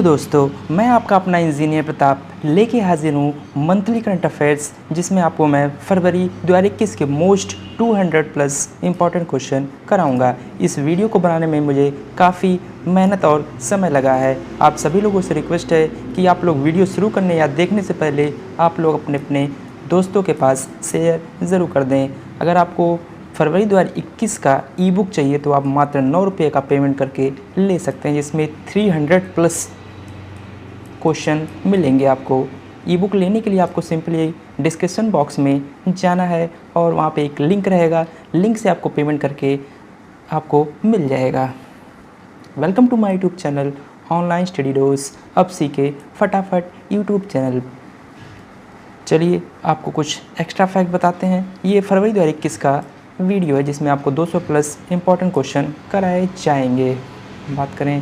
दोस्तों, मैं आपका अपना इंजीनियर प्रताप लेके हाजिर हूँ मंथली करंट अफेयर्स, जिसमें आपको मैं फरवरी 2021 के मोस्ट 200 प्लस इम्पॉर्टेंट क्वेश्चन कराऊंगा। इस वीडियो को बनाने में मुझे काफ़ी मेहनत और समय लगा है। आप सभी लोगों से रिक्वेस्ट है कि आप लोग वीडियो शुरू करने या देखने से पहले आप लोग अपने अपने दोस्तों के पास शेयर ज़रूर कर दें। अगर आपको फरवरी 2021 का ई बुक चाहिए तो आप मात्र 9 रुपये का पेमेंट करके ले सकते हैं, जिसमें 300 प्लस क्वेश्चन मिलेंगे। आपको ई बुक लेने के लिए आपको सिंपली डिस्क्रिप्शन बॉक्स में जाना है और वहाँ पे एक लिंक रहेगा, लिंक से आपको पेमेंट करके आपको मिल जाएगा। Welcome to my YouTube channel online study dose. अब सीखे फटाफट यूट्यूब चैनल। चलिए आपको कुछ एक्स्ट्रा फैक्ट बताते हैं। ये फरवरी 2021 का वीडियो है जिसमें आपको 200 प्लस इम्पॉर्टेंट क्वेश्चन कराए जाएंगे। बात करें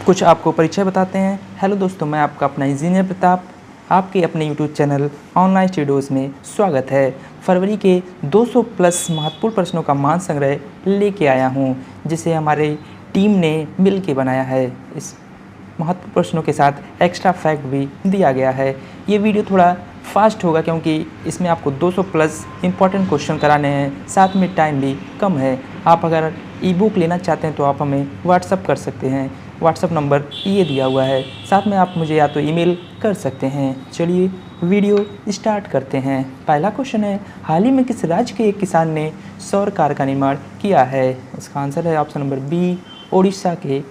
कुछ आपको परिचय बताते हैं। हेलो दोस्तों, मैं आपका अपना इंजीनियर प्रताप आपके अपने यूट्यूब चैनल ऑनलाइन स्टूडियोज में स्वागत है। फरवरी के 200 प्लस महत्वपूर्ण प्रश्नों का मान संग्रह लेके आया हूँ, जिसे हमारी टीम ने मिल के बनाया है। इस महत्वपूर्ण प्रश्नों के साथ एक्स्ट्रा फैक्ट भी दिया गया है। ये वीडियो थोड़ा फास्ट होगा क्योंकि इसमें आपको 200 प्लस इम्पॉर्टेंट क्वेश्चन कराने हैं, साथ में टाइम भी कम है। आप अगर ई बुक लेना चाहते हैं तो आप हमें व्हाट्सअप कर सकते हैं। व्हाट्सअप नंबर ये दिया हुआ है, साथ में आप मुझे या तो ईमेल कर सकते हैं। चलिए वीडियो स्टार्ट करते हैं। पहला क्वेश्चन है, हाल ही में किस राज्य के एक किसान ने सौर कार का निर्माण किया है? इसका आंसर है ऑप्शन नंबर बी, उड़ीसा के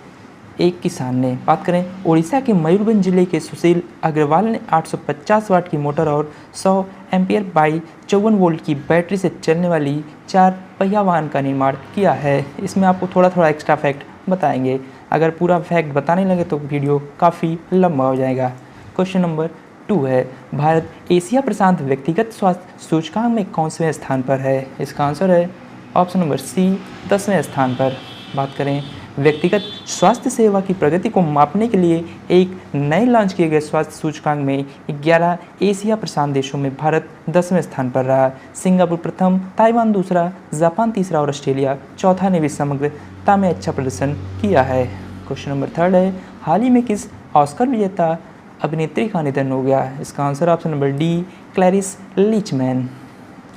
एक किसान ने। बात करें उड़ीसा के मयूरभंज जिले के सुशील अग्रवाल ने 850 वाट की मोटर और 100 एम्पियर बाई 54 वोल्ट की बैटरी से चलने वाली 4 पहिया वाहन का निर्माण किया है। इसमें आपको थोड़ा थोड़ा एक्स्ट्रा फैक्ट बताएंगे। अगर पूरा फैक्ट बताने लगे तो वीडियो काफ़ी लंबा हो जाएगा। क्वेश्चन नंबर 2 है, भारत एशिया प्रशांत व्यक्तिगत स्वास्थ्य सूचकांक में कौनवें स्थान पर है? इसका आंसर है ऑप्शन नंबर सी, 10वें स्थान पर। बात करें व्यक्तिगत स्वास्थ्य सेवा की प्रगति को मापने के लिए एक नए लॉन्च किए गए स्वास्थ्य सूचकांक में 11 एशिया प्रशांत देशों में भारत 10वें स्थान पर रहा। सिंगापुर प्रथम, ताइवान दूसरा, जापान तीसरा और ऑस्ट्रेलिया चौथा ने भी समग्रता में अच्छा प्रदर्शन किया है। क्वेश्चन नंबर 3 है, हाल ही में किस ऑस्कर विजेता अभिनेत्री का निधन हो गया? इसका answer option number D, Cloris Leachman.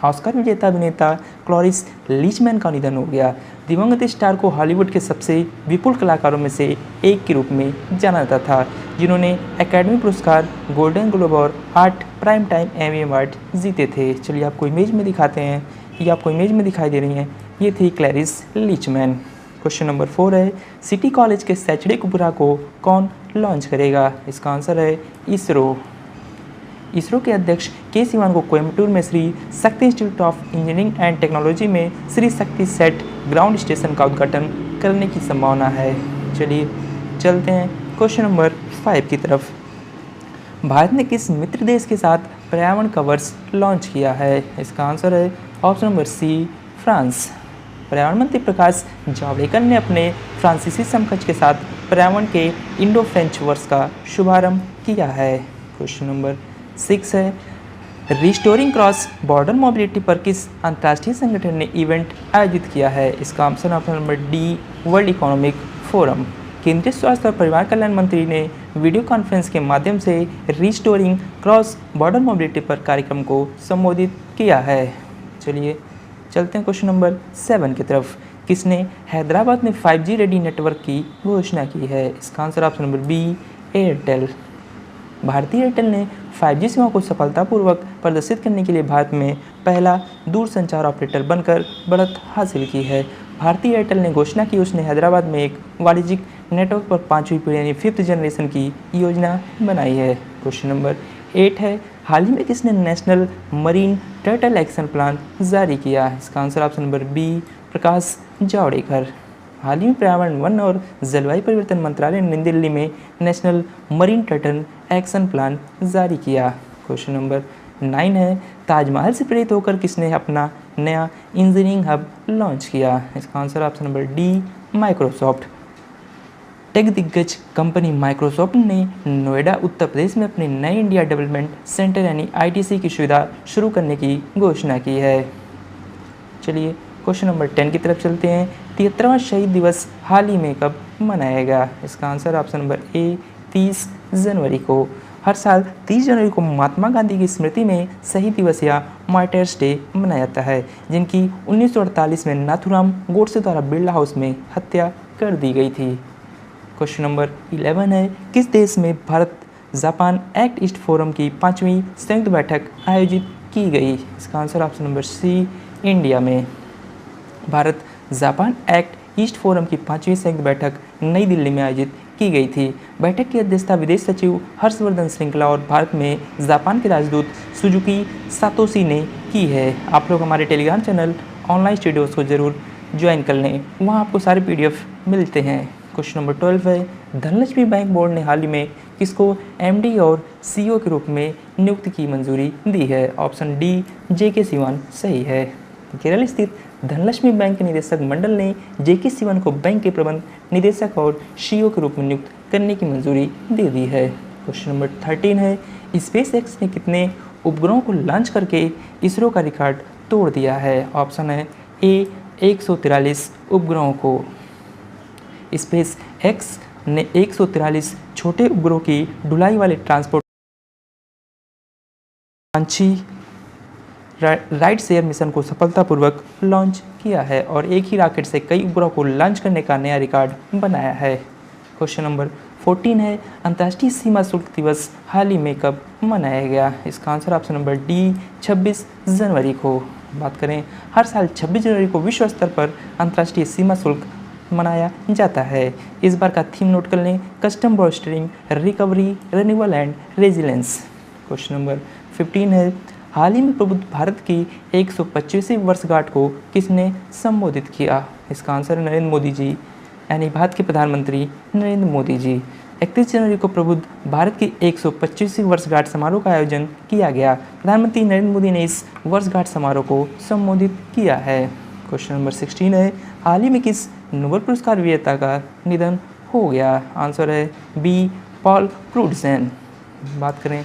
Oscar विजेता अभिनेता क्लॉरिस लिचमैन का निधन हो गया। दिवंगत स्टार को हॉलीवुड के सबसे विपुल कलाकारों में से एक के रूप में जाना जाता था, जिन्होंने एकेडमी पुरस्कार, गोल्डन ग्लोब और 8 प्राइम टाइम एमी अवार्ड जीते थे। चलिए आपको इमेज में दिखाते हैं, ये आपको इमेज में दिखाई दे रही हैं, ये थी क्लैरिस लिचमैन। क्वेश्चन नंबर 4 है, सिटी कॉलेज के शैक्षणिक उपग्रह को कौन लॉन्च करेगा? इसका आंसर है इसरो। इसरो के अध्यक्ष के सिवान को कोयम्बटूर में Shri Shakti institute of engineering and technology में Shri Shakti set ground station का उद्घाटन करने की संभावना है। चलिए चलते हैं क्वेश्चन नंबर 5 की तरफ। भारत ने किस मित्र देश के साथ पर्यावरण का वर्ष लॉन्च किया है? इसका आंसर है ऑप्शन नंबर सी, फ्रांस। पर्यावरण मंत्री प्रकाश जावड़ेकर ने अपने फ्रांसीसी समकक्ष के साथ पर्यावरण के इंडो फ्रेंच वर्ष का शुभारंभ किया है। क्वेश्चन नंबर 6 है, रिस्टोरिंग क्रॉस बॉर्डर मोबिलिटी पर किस अंतर्राष्ट्रीय संगठन ने इवेंट आयोजित किया है? इसका option number D, world economic forum. केंद्रीय स्वास्थ्य और परिवार कल्याण मंत्री ने वीडियो कॉन्फ्रेंस के माध्यम से रिस्टोरिंग क्रॉस बॉर्डर मोबिलिटी पर कार्यक्रम को संबोधित किया है। चलिए चलते हैं क्वेश्चन नंबर 7 की तरफ। किसने हैदराबाद में 5G रेडी नेटवर्क की घोषणा की है? इसका answer option number B, Airtel. भारतीय एयरटेल ने 5G सेवाओं को सफलतापूर्वक प्रदर्शित करने के लिए भारत में पहला दूरसंचार ऑपरेटर बनकर बढ़त हासिल की है। भारतीय एयरटेल ने घोषणा की उसने हैदराबाद में एक वाणिज्यिक नेटवर्क पर 5वीं पीढ़ी यानी 5th जनरेशन की योजना बनाई है। क्वेश्चन नंबर 8 है, हाल ही में किसने national marine turtle action plan जारी किया? इसका answer option number B, Prakash Javadekar. हाल ही में पर्यावरण, वन और जलवायु परिवर्तन मंत्रालय ने नई दिल्ली में national marine turtle action plan जारी किया। क्वेश्चन नंबर 9 है, ताजमहल से प्रेरित होकर किसने अपना नया इंजीनियरिंग हब लॉन्च किया? इसका answer option number D, Microsoft. Tech दिग्गज कंपनी माइक्रोसॉफ्ट ने नोएडा उत्तर प्रदेश में अपने नए इंडिया डेवलपमेंट सेंटर यानी ITC की सुविधा शुरू करने की घोषणा की है। चलिए क्वेश्चन नंबर 10 की तरफ चलते हैं। 73वां शहीद दिवस हाल ही में कब मनाया गया? इसका आंसर ऑप्शन नंबर ए 30 जनवरी को। हर साल 30 जनवरी को महात्मा गांधी की स्मृति में शहीद दिवस या मार्टर्स डे मनाया जाता है, जिनकी 1948 में नाथूराम गोडसे द्वारा बिरला हाउस में हत्या कर दी गई थी। क्वेश्चन नंबर 11 है, किस देश में Bharat Japan Act East Forum की 5वीं संयुक्त बैठक आयोजित की गई? इसका answer option number C India में। Bharat Japan Act East Forum की 5वीं संयुक्त बैठक नई दिल्ली में आयोजित की गई थी। बैठक की अध्यक्षता विदेश सचिव हर्षवर्धन श्रृंखला और भारत में जापान के राजदूत सुजुकी सातोशी ने की है। आप लोग हमारे टेलीग्राम चैनल ऑनलाइन स्टूडियोज़ को जरूर ज्वाइन कर लें, वहाँ आपको सारे PDF मिलते हैं। क्वेश्चन नंबर 12 है, धनलक्ष्मी बैंक बोर्ड ने हाल ही में किसको MD और CEO के रूप में नियुक्ति की मंजूरी दी है? ऑप्शन डी JK सिवान सही है। केरल स्थित धनलक्ष्मी बैंक के निदेशक मंडल ने JK सिवान को बैंक के प्रबंध निदेशक और CEO के रूप में नियुक्त करने की मंजूरी दे दी है। क्वेश्चन नंबर 13 है, स्पेसएक्स ने कितने उपग्रहों को लॉन्च करके इसरो का रिकॉर्ड तोड़ दिया है? ऑप्शन है ए 143 उपग्रहों को। स्पेस एक्स ने 143 छोटे उपग्रहों की ढुलाई वाले ट्रांसपोर्ट राइट शेयर मिशन को सफलतापूर्वक लॉन्च किया है और एक ही रॉकेट से कई उपग्रहों को लॉन्च करने का नया रिकॉर्ड बनाया है। क्वेश्चन नंबर 14 है, अंतर्राष्ट्रीय सीमा शुल्क दिवस हाल ही में कब मनाया गया? इसका आंसर ऑप्शन नंबर डी 26 जनवरी को। बात करें, हर साल 26 जनवरी को विश्व स्तर पर अंतर्राष्ट्रीय सीमा शुल्क मनाया जाता है। इस बार का थीम नोट कर लें, custom bordering, recovery, renewal and resilience. Question number 15 है, हाल ही में प्रबुद्ध भारत की 125वीं वर्षगांठ को किसने संबोधित किया? इसका आंसर है नरेंद्र मोदी जी, यानी भारत के प्रधानमंत्री नरेंद्र मोदी जी। 31 जनवरी को प्रबुद्ध भारत की 125वीं वर्षगांठ समारोह का आयोजन किया गया। प्रधानमंत्री नरेंद्र मोदी ने इस वर्षगांठ समारोह को संबोधित किया है। क्वेश्चन नंबर 16 है, हाल ही में किस नोबेल पुरस्कार विजेता का निधन हो गया? आंसर है बी पॉल क्रूडसेन। बात करें,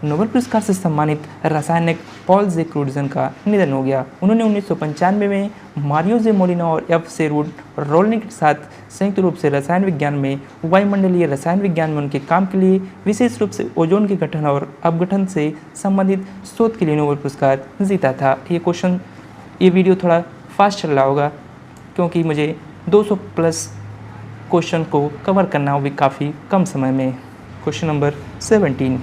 नोबेल पुरस्कार से सम्मानित रासायनिक पॉल जे क्रूडसेन का निधन हो गया। उन्होंने 1995 में मारियो जे मोलिना और F शेरवुड रोलनी के साथ संयुक्त रूप से रसायन विज्ञान में वायुमंडलीय रसायन विज्ञान में उनके काम के लिए, विशेष रूप से ओजोन के गठन और अपघटन से संबंधित शोध के लिए नोबेल पुरस्कार जीता था। ये वीडियो थोड़ा फास्ट चल रहा होगा क्योंकि मुझे 200+ क्वेश्चन को कवर करना हो भी काफ़ी कम समय में। क्वेश्चन नंबर 17,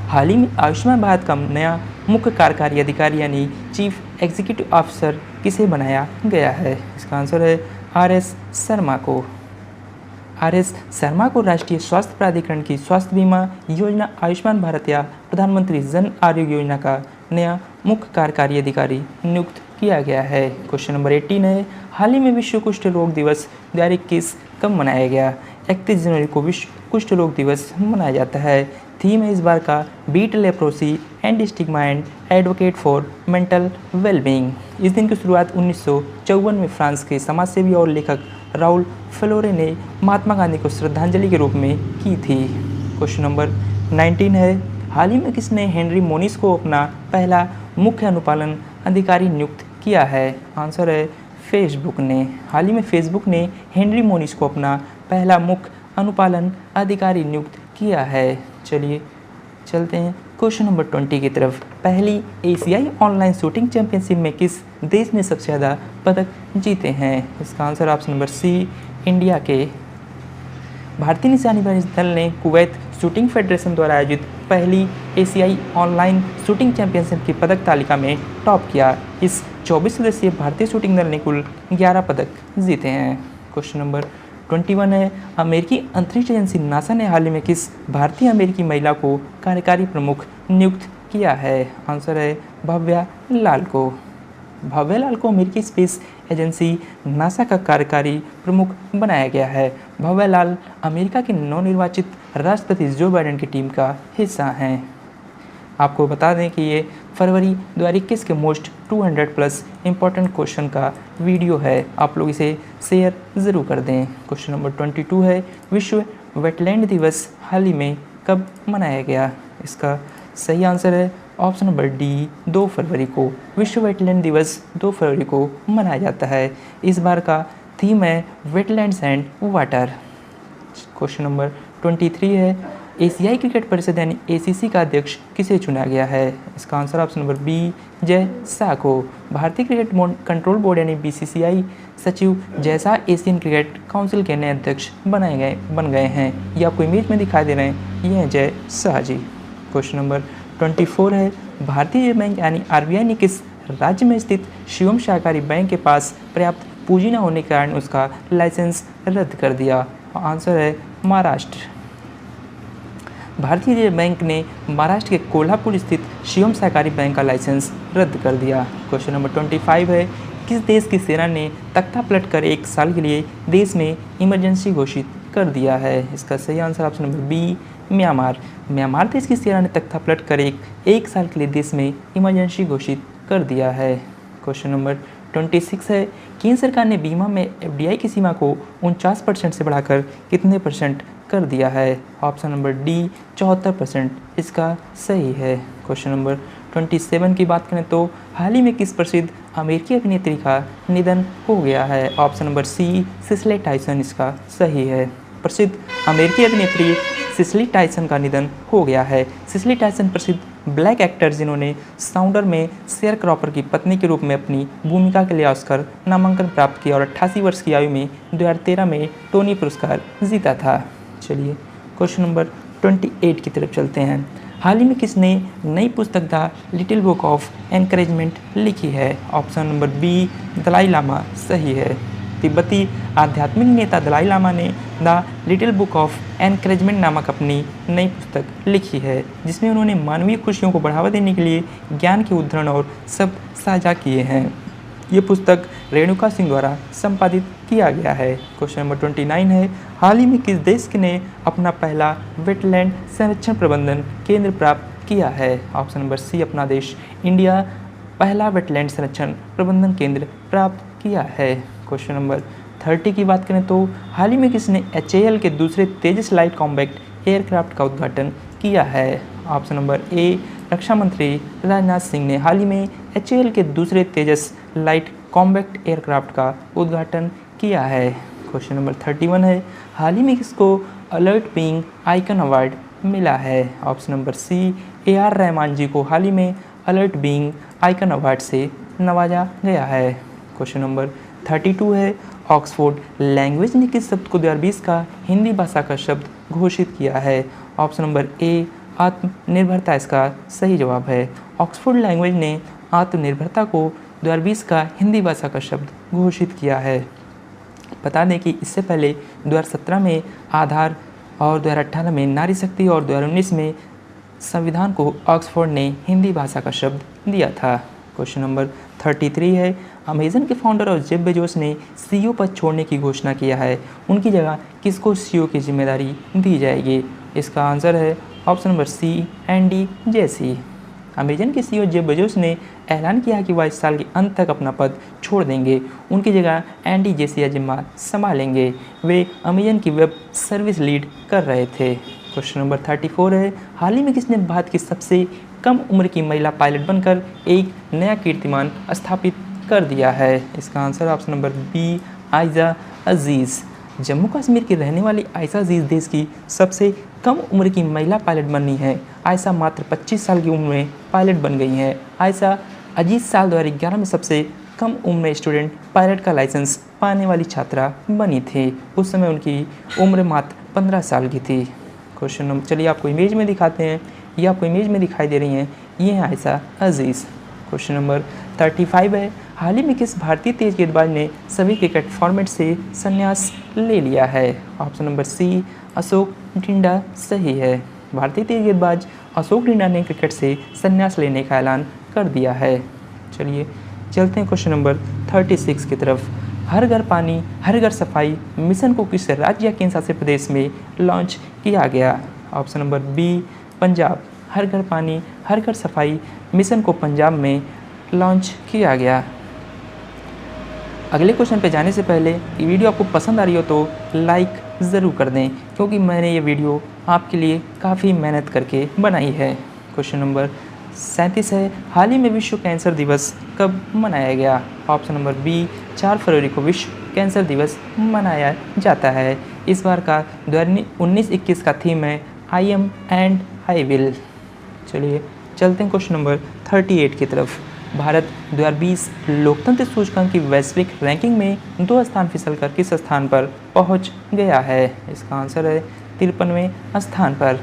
हाल ही में आयुष्मान भारत का नया मुख्य कार्यकारी अधिकारी यानी चीफ एग्जीक्यूटिव ऑफिसर किसे बनाया गया है? इसका आंसर है RS शर्मा को। RS शर्मा को राष्ट्रीय स्वास्थ्य प्राधिकरण की स्वास्थ्य बीमा योजना आयुष्मान भारत या प्रधानमंत्री जन आरोग्य योजना का नया मुख्य कार्यकारी अधिकारी नियुक्त किया गया है। क्वेश्चन नंबर 18 है, हाल ही में विश्व कुष्ठ रोग दिवस 2021 कब मनाया गया? 31 जनवरी को विश्व कुष्ठ रोग दिवस मनाया जाता है। थीम है इस बार का beat leprosy and stigma and advocate for mental wellbeing. इस दिन की शुरुआत 1954 में फ्रांस के समाजसेवी और लेखक राउल फ्लोरे ने महात्मा गांधी को श्रद्धांजलि के रूप में की थी। क्वेश्चन नंबर 19 है, हाल ही में किसने हेनरी मोनिस को अपना पहला मुख्य अनुपालन अधिकारी नियुक्त किया है? आंसर है फेसबुक ने। हाल ही में फेसबुक ने हेनरी मोनिस को अपना पहला मुख्य अनुपालन अधिकारी नियुक्त किया है। चलिए चलते हैं क्वेश्चन नंबर 20 की तरफ। पहली एशियाई ऑनलाइन शूटिंग चैंपियनशिप में किस देश ने सबसे ज़्यादा पदक जीते हैं? इसका answer option number C India के। भारतीय निशानेबाजी दल ने कुवैत शूटिंग फेडरेशन द्वारा आयोजित पहली एशियाई ऑनलाइन शूटिंग चैंपियनशिप की पदक तालिका में टॉप किया। इस 24 सदस्यीय भारतीय शूटिंग दल ने कुल 11 पदक जीते हैं। क्वेश्चन नंबर 21 है, अमेरिकी अंतरिक्ष एजेंसी नासा ने हाल ही में किस भारतीय अमेरिकी महिला को कार्यकारी प्रमुख नियुक्त किया है? आंसर है भव्या लाल को। भव्या लाल को अमेरिकी स्पेस एजेंसी नासा का कार्यकारी प्रमुख बनाया गया है। भव्या लाल अमेरिका के नवनिर्वाचित राष्ट्रपति जो बाइडेन की टीम का हिस्सा हैं। आपको बता दें कि ये फरवरी 2021 के मोस्ट 200+ इम्पॉर्टेंट क्वेश्चन का वीडियो है। आप लोग इसे शेयर ज़रूर कर दें। क्वेश्चन नंबर 22 है, विश्व वेटलैंड दिवस हाल ही में कब मनाया गया? इसका सही आंसर है ऑप्शन नंबर डी 2 फरवरी को। विश्व वेटलैंड दिवस 2 फरवरी को मनाया जाता है। इस बार का थीम है wetlands and water. Question number 23 है, एशियाई क्रिकेट परिषद यानी ACC का अध्यक्ष किसे चुना गया है? इसका answer option number B Jay Shah को। भारतीय क्रिकेट कंट्रोल बोर्ड यानी BCCI सचिव जयशाह एशियन क्रिकेट काउंसिल के नए अध्यक्ष बन गए हैं। ये आपको इमेज में दिखाई दे रहे हैं, ये हैं जय शाह जी। क्वेश्चन नंबर 24 है, भारतीय रिजर्व बैंक यानी RBI ने किस राज्य में स्थित शिवम सहकारी बैंक के पास पर्याप्त पूंजी न होने के कारण उसका लाइसेंस रद्द कर दिया? आंसर है महाराष्ट्र। भारतीय रिजर्व बैंक ने महाराष्ट्र के कोल्हापुर स्थित शिवम सहकारी बैंक का लाइसेंस रद्द कर दिया। क्वेश्चन नंबर 25 है, किस देश की सेना ने तख्ता पलट कर 1 साल के लिए देश में इमरजेंसी घोषित कर दिया है? इसका सही answer option number B Myanmar. Myanmar देश की सेना ने तख्ता पलट कर एक साल के लिए देश में इमरजेंसी घोषित कर दिया है। क्वेश्चन नंबर 26 है, केंद्र सरकार ने बीमा में FDI की सीमा को 49% से बढ़ाकर कितने % कर दिया है? ऑप्शन नंबर डी 74% इसका सही है। क्वेश्चन नंबर 27 की बात करें तो हाल ही में किस प्रसिद्ध अमेरिकी अभिनेत्री का निधन हो गया है? ऑप्शन नंबर सी सिसले टाइसन इसका सही है। प्रसिद्ध अमेरिकी अभिनेत्री सिसली टाइसन का निधन हो गया है। सिसली टाइसन प्रसिद्ध ब्लैक एक्टर जिन्होंने साउंडर में शेयर क्रॉपर की पत्नी के रूप में अपनी भूमिका के लिए ऑस्कर नामांकन प्राप्त किया और 88 वर्ष की आयु में 2013 में टोनी पुरस्कार जीता था। चलिए क्वेश्चन नंबर 28 की तरफ चलते हैं। हाल ही में किसने नई पुस्तक the little book of encouragement लिखी है? Option number B Dalai Lama सही है। तिब्बती आध्यात्मिक नेता दलाई लामा ने the little book of encouragement नामक अपनी नई पुस्तक लिखी है, जिसमें उन्होंने मानवीय खुशियों को बढ़ावा देने के लिए ज्ञान के उद्धरण और सब साझा किए हैं। ये पुस्तक रेणुका सिंह द्वारा संपादित किया गया है। क्वेश्चन नंबर 29 है, हाल ही में किस देश ने अपना पहला वेटलैंड संरक्षण प्रबंधन केंद्र प्राप्त किया है? ऑप्शन नंबर सी अपना देश इंडिया पहला वेटलैंड संरक्षण प्रबंधन केंद्र प्राप्त किया है। क्वेश्चन नंबर 30 की बात करें तो हाल ही में किसने HAL के दूसरे तेजस लाइट कॉम्बैक्ट एयरक्राफ्ट का उद्घाटन किया है? ऑप्शन नंबर ए रक्षा मंत्री राजनाथ सिंह ने हाल ही में HAL के दूसरे तेजस लाइट कॉम्बैक्ट एयरक्राफ्ट का उद्घाटन किया है। क्वेश्चन नंबर 31 है, हाल ही में किसको अलर्ट बीइंग आइकन अवार्ड मिला है? Option number C AR Rahman ji को हाल ही में अलर्ट बीइंग आइकन अवार्ड से नवाजा गया है। क्वेश्चन नंबर 32 है, ऑक्सफोर्ड लैंग्वेज ने किस शब्द को 2020 का हिंदी भाषा का शब्द घोषित किया है? ऑप्शन नंबर ए आत्मनिर्भरता इसका सही जवाब है। ऑक्सफोर्ड लैंग्वेज ने आत्मनिर्भरता को 2020 का हिंदी भाषा का शब्द घोषित किया है। बता दें कि इससे पहले 2017 में आधार और 2018 में नारी शक्ति और 2019 में संविधान को ऑक्सफोर्ड ने हिंदी भाषा का शब्द दिया था। क्वेश्चन नंबर 33 है, अमेजन के फाउंडर और जेफ बेजोस ने CEO पद छोड़ने की घोषणा किया है। उनकी जगह किसको CEO की जिम्मेदारी दी जाएगी? इसका आंसर है ऑप्शन नंबर सी एंडी जेसी। अमेजन के CEO जेफ बेजोस ने ऐलान किया कि वह इस साल के अंत तक अपना पद छोड़ देंगे। उनकी जगह एंडी जेसी जिम्मा संभालेंगे। वे अमेजन की वेब सर्विस लीड कर रहे थे। क्वेश्चन नंबर 34 है, हाल ही में किसने भारत की सबसे कम उम्र की महिला पायलट बनकर एक नया कीर्तिमान स्थापित कर दिया है? इसका answer option number B Ayesha Aziz. Jammu Kashmir की रहने वाली आयशा अजीज़ देश की सबसे कम उम्र की महिला पायलट बनी है। आयशा मात्र 25 साल की उम्र में पायलट बन गई हैं। आयशा अजीज़ साल 2011 में सबसे कम उम्र में स्टूडेंट पायलट का लाइसेंस पाने वाली छात्रा बनी थी। उस समय उनकी उम्र मात्र 15 साल की थी। क्वेश्चन नंबर चलिए आपको इमेज में दिखाते हैं। ये आपको इमेज में दिखाई दे रही हैं, ये हैं आयशा अजीज़। क्वेश्चन नंबर 35 है, हाल ही में किस भारतीय तेज गेंदबाज ने सभी क्रिकेट फॉर्मेट से संन्यास ले लिया है? ऑप्शन नंबर सी अशोक ढिंडा सही है। भारतीय तेज गेंदबाज अशोक ढिंडा ने क्रिकेट से संन्यास लेने का ऐलान कर दिया है। चलिए चलते हैं क्वेश्चन नंबर 36 की तरफ। हर घर पानी हर घर सफाई मिशन को किस राज्य या केंद्र शासित प्रदेश में लॉन्च किया गया? Option number B Punjab. हर घर पानी हर घर सफाई मिशन को पंजाब में लॉन्च किया गया। अगले क्वेश्चन पे जाने से पहले ये वीडियो आपको पसंद आ रही हो तो लाइक ज़रूर कर दें, क्योंकि मैंने ये वीडियो आपके लिए काफ़ी मेहनत करके बनाई है। क्वेश्चन नंबर 37 है, हाल ही में विश्व कैंसर दिवस कब मनाया गया? ऑप्शन नंबर बी 4 फरवरी को विश्व कैंसर दिवस मनाया जाता है। इस बार का 2019-21 का थीम है I am and I will. चलिए चलते हैं क्वेश्चन नंबर 38 की तरफ। भारत 2020 लोकतंत्र सूचकांक की वैश्विक रैंकिंग में 2 स्थान फिसलकर किस स्थान पर पहुंच गया है? इसका आंसर है 53वें स्थान पर।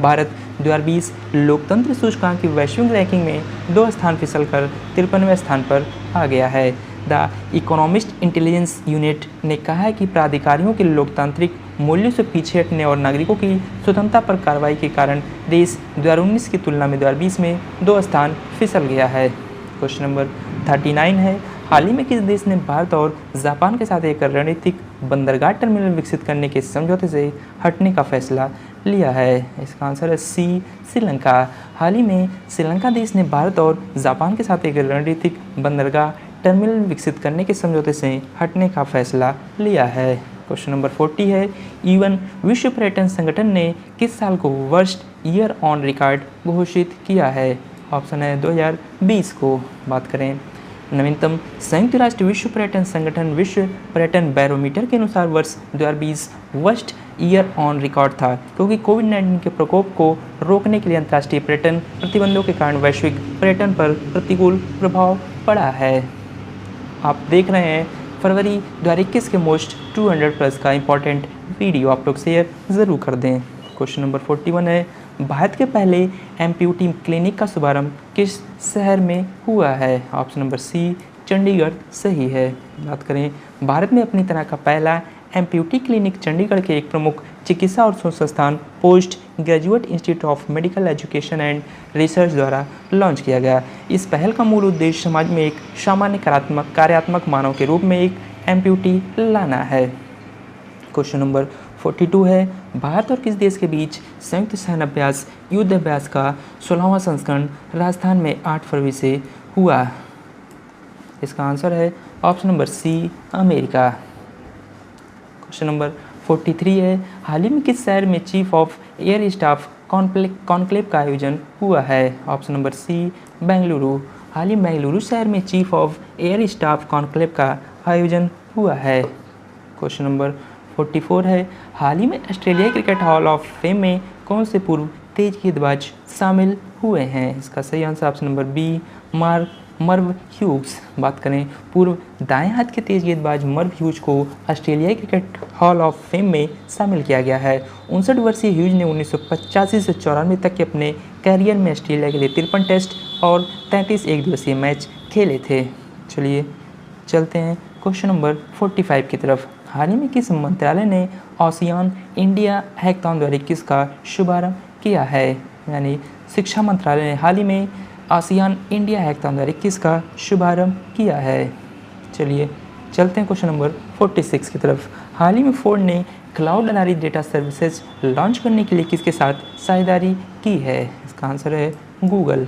भारत 2020 लोकतंत्र सूचकांक की वैश्विक रैंकिंग में 2 स्थान फिसलकर 53वें स्थान पर आ गया है। द इकोनॉमिस्ट इंटेलिजेंस यूनिट ने कहा है कि प्राधिकारियों के लोकतांत्रिक मूल्यों से पीछे हटने और नागरिकों की स्वतंत्रता पर कार्रवाई के कारण देश 2019 की तुलना में 2020 में 2 स्थान फिसल गया है। क्वेश्चन नंबर 39 है, हाल ही में किस देश ने भारत और जापान के साथ एक रणनीतिक बंदरगाह टर्मिनल विकसित करने के समझौते से हटने का फैसला लिया है? इसका आंसर है सी श्रीलंका। हाल ही में श्रीलंका देश ने भारत और जापान के साथ एक रणनीतिक बंदरगाह टर्मिनल विकसित करने के समझौते से हटने का फैसला लिया है। क्वेश्चन नंबर 40 है, यूएन विश्व पर्यटन संगठन ने किस साल को वर्स्ट ईयर ऑन रिकॉर्ड घोषित किया है? ऑप्शन है 2020 को। बात करें नवीनतम संयुक्त राष्ट्र विश्व पर्यटन संगठन विश्व पर्यटन बैरोमीटर के अनुसार वर्ष 2020 वर्स्ट ईयर ऑन रिकॉर्ड था, क्योंकि कोविड-19 के प्रकोप को रोकने के लिए अंतर्राष्ट्रीय पर्यटन प्रतिबंधों के कारण वैश्विक पर्यटन पर प्रतिकूल प्रभाव पड़ा है। आप देख रहे हैं फरवरी 2021 के मोस्ट 200+ का इंपॉर्टेंट वीडियो, आप लोग शेयर ज़रूर कर दें। क्वेश्चन नंबर 41 है, भारत के पहले एम्प्यूटी क्लिनिक का शुभारंभ किस शहर में हुआ है? ऑप्शन नंबर सी चंडीगढ़ सही है। बात करें भारत में अपनी तरह का पहला एम्प्यूटी क्लिनिक चंडीगढ़ के एक प्रमुख चिकित्सा और शोध संस्थान post graduate institute of medical education and research द्वारा लॉन्च किया गया। इस पहल का मूल उद्देश्य समाज में एक सामान्य कार्यात्मक मानव के रूप में एक एम्प्यूटी लाना है। क्वेश्चन नंबर 42 है, भारत और किस देश के बीच संयुक्त सैन्य अभ्यास युद्ध अभ्यास का 16वां संस्करण राजस्थान में 8 फरवरी से हुआ? इसका आंसर है option number C America. Question number 43 है, हाल ही में किस शहर में chief of air staff conclave का आयोजन हुआ है? Option number C Bengaluru. हाल ही बेंगलुरु शहर में chief of air staff conclave का आयोजन हुआ है। क्वेश्चन नंबर 44 है, हाल ही में ऑस्ट्रेलियाई क्रिकेट हॉल ऑफ फेम में कौन से पूर्व तेज गेंदबाज शामिल हुए हैं? इसका सही answer option number B Merv Hughes. बात करें पूर्व दाएं हाथ के तेज गेंदबाज मर्व ह्यूज को ऑस्ट्रेलियाई क्रिकेट हॉल ऑफ फेम में शामिल किया गया है। 59 वर्षीय ह्यूज ने 1985 से 94 तक के अपने कैरियर में ऑस्ट्रेलिया के लिए 53 टेस्ट और 33 एक दिवसीय मैच खेले थे। चलिए चलते हैं क्वेश्चन नंबर 45 की तरफ। हाल ही में किस मंत्रालय ने आसियान इंडिया हैकाथॉन द्वारा किसका शुभारंभ किया है? यानी शिक्षा मंत्रालय ने हाल ही में आसियान इंडिया हैकाथॉन द्वारा किसका शुभारंभ किया है? चलिए चलते हैं क्वेश्चन नंबर 46 की तरफ। हाल ही में फोर्ड ने क्लाउड आधारित डेटा सर्विसेज लॉन्च करने के लिए किसके साथ साझेदारी की है? इसका आंसर है गूगल।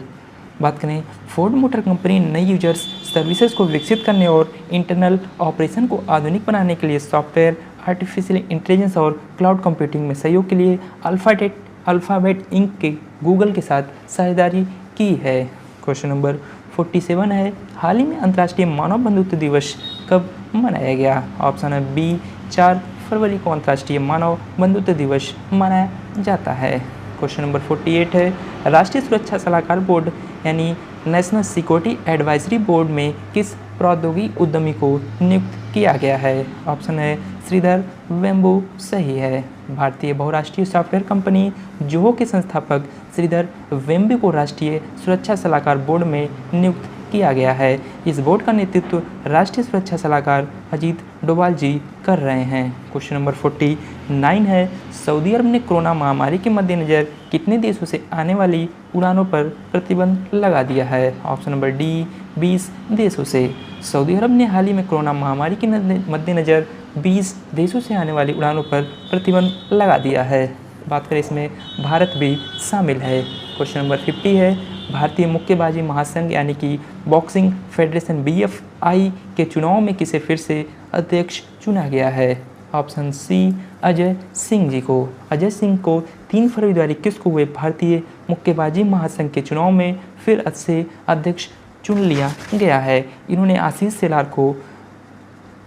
बात करें फोर्ड मोटर कंपनी नई यूजर्स सर्विसेज को विकसित करने और इंटरनल ऑपरेशन को आधुनिक बनाने के लिए सॉफ्टवेयर, आर्टिफिशियल इंटेलिजेंस और क्लाउड कंप्यूटिंग में सहयोग के लिए अल्फ़ाबेट इंक के गूगल के साथ साझेदारी की है। क्वेश्चन नंबर 47 है, हाल ही में अंतर्राष्ट्रीय मानव बंधुत्व दिवस कब मनाया गया? ऑप्शन है बी 4 फरवरी को अंतर्राष्ट्रीय मानव बंधुत्व दिवस मनाया जाता है। क्वेश्चन नंबर 48 है, राष्ट्रीय सुरक्षा सलाहकार बोर्ड यानी नेशनल सिक्योरिटी एडवाइजरी बोर्ड में किस प्रौद्योगिकी उद्यमी को नियुक्त किया गया है? ऑप्शन है श्रीधर वेम्बू सही है। भारतीय बहुराष्ट्रीय सॉफ्टवेयर कंपनी जोहो के संस्थापक श्रीधर वेम्बू को राष्ट्रीय सुरक्षा सलाहकार बोर्ड में नियुक्त किया गया है। इस बोर्ड का नेतृत्व राष्ट्रीय सुरक्षा सलाहकार अजीत डोभाल जी कर रहे हैं। क्वेश्चन नंबर 49 है, सऊदी अरब ने कोरोना महामारी के मद्देनज़र कितने देशों से आने वाली उड़ानों पर प्रतिबंध लगा दिया है? ऑप्शन नंबर डी 20 देशों से। सऊदी अरब ने हाल ही में कोरोना महामारी के मद्देनज़र 20 देशों से आने वाली उड़ानों पर प्रतिबंध लगा दिया है। बात करें इसमें भारत भी शामिल है। क्वेश्चन नंबर 50 है, भारतीय मुक्केबाजी महासंघ यानी कि बॉक्सिंग फेडरेशन BFI के चुनाव में किसे फिर से अध्यक्ष चुना गया है? ऑप्शन सी अजय सिंह जी को। अजय सिंह को 3 फरवरी 2021 को हुए भारतीय मुक्केबाजी महासंघ के चुनाव में फिर से अध्यक्ष चुन लिया गया है। इन्होंने आशीष शेलार को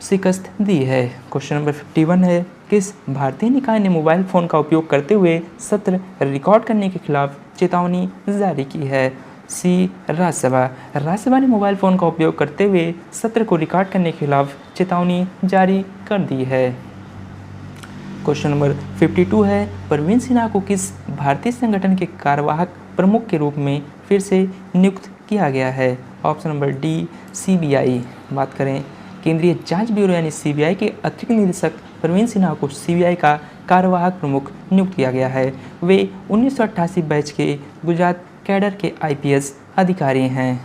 शिकस्त दी है। क्वेश्चन नंबर 51 है, किस भारतीय निकाय ने मोबाइल फ़ोन का उपयोग करते हुए सत्र रिकॉर्ड करने के खिलाफ चेतावनी जारी की है? सी, राज्यसभा। राज्यसभा ने मोबाइल फ़ोन का उपयोग करते हुए सत्र को रिकॉर्ड करने के खिलाफ चेतावनी जारी कर दी है। क्वेश्चन नंबर 52 है, परवीन सिन्हा को किस भारतीय संगठन के कार्यवाहक प्रमुख के रूप में फिर से नियुक्त किया गया है? Option number D, CBI. बात करें केंद्रीय जांच ब्यूरो यानी सीबीआई के अतिरिक्त निदेशक परवीन सिन्हा को सीबीआई का कार्यवाहक प्रमुख नियुक्त किया गया है। वे 1988 बैच के गुजरात कैडर के आईपीएस अधिकारी हैं।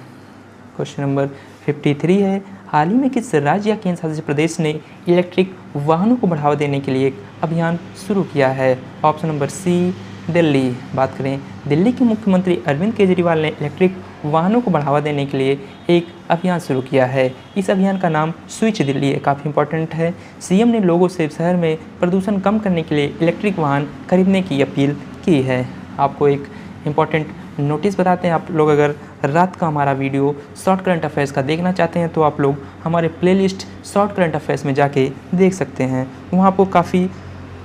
क्वेश्चन नंबर 53 है, हाल ही में किस राज्य या केंद्र शासित प्रदेश ने इलेक्ट्रिक वाहनों को बढ़ावा देने के लिए एक अभियान शुरू किया है? Option number C, Delhi. बात करें दिल्ली के मुख्यमंत्री अरविंद केजरीवाल ने इलेक्ट्रिक वाहनों को बढ़ावा देने के लिए एक अभियान शुरू किया है। इस अभियान का नाम स्विच दिल्ली है, काफ़ी इंपॉर्टेंट है। सीएम ने लोगों से शहर में प्रदूषण कम करने के लिए इलेक्ट्रिक वाहन खरीदने की अपील की है। आपको एक इम्पॉर्टेंट नोटिस बताते हैं, आप लोग अगर रात का हमारा वीडियो शॉर्ट करंट अफेयर्स का देखना चाहते हैं तो आप लोग हमारे प्लेलिस्ट शॉर्ट करंट अफेयर्स में जाके देख सकते हैं। वहाँ आपको काफ़ी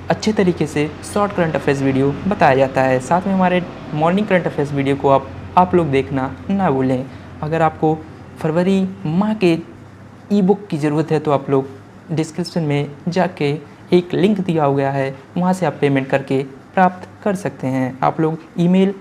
अच्छे तरीके से शॉर्ट करंट अफेयर्स वीडियो बताया जाता है। साथ में हमारे मॉर्निंग करंट अफेयर्स वीडियो को आप लोग देखना ना भूलें। अगर आपको फरवरी माह के ई बुक की ज़रूरत है तो आप लोग डिस्क्रिप्शन में जाके एक लिंक दिया हुआ है, वहाँ से आप पेमेंट करके प्राप्त कर सकते हैं। आप लोग ईमेल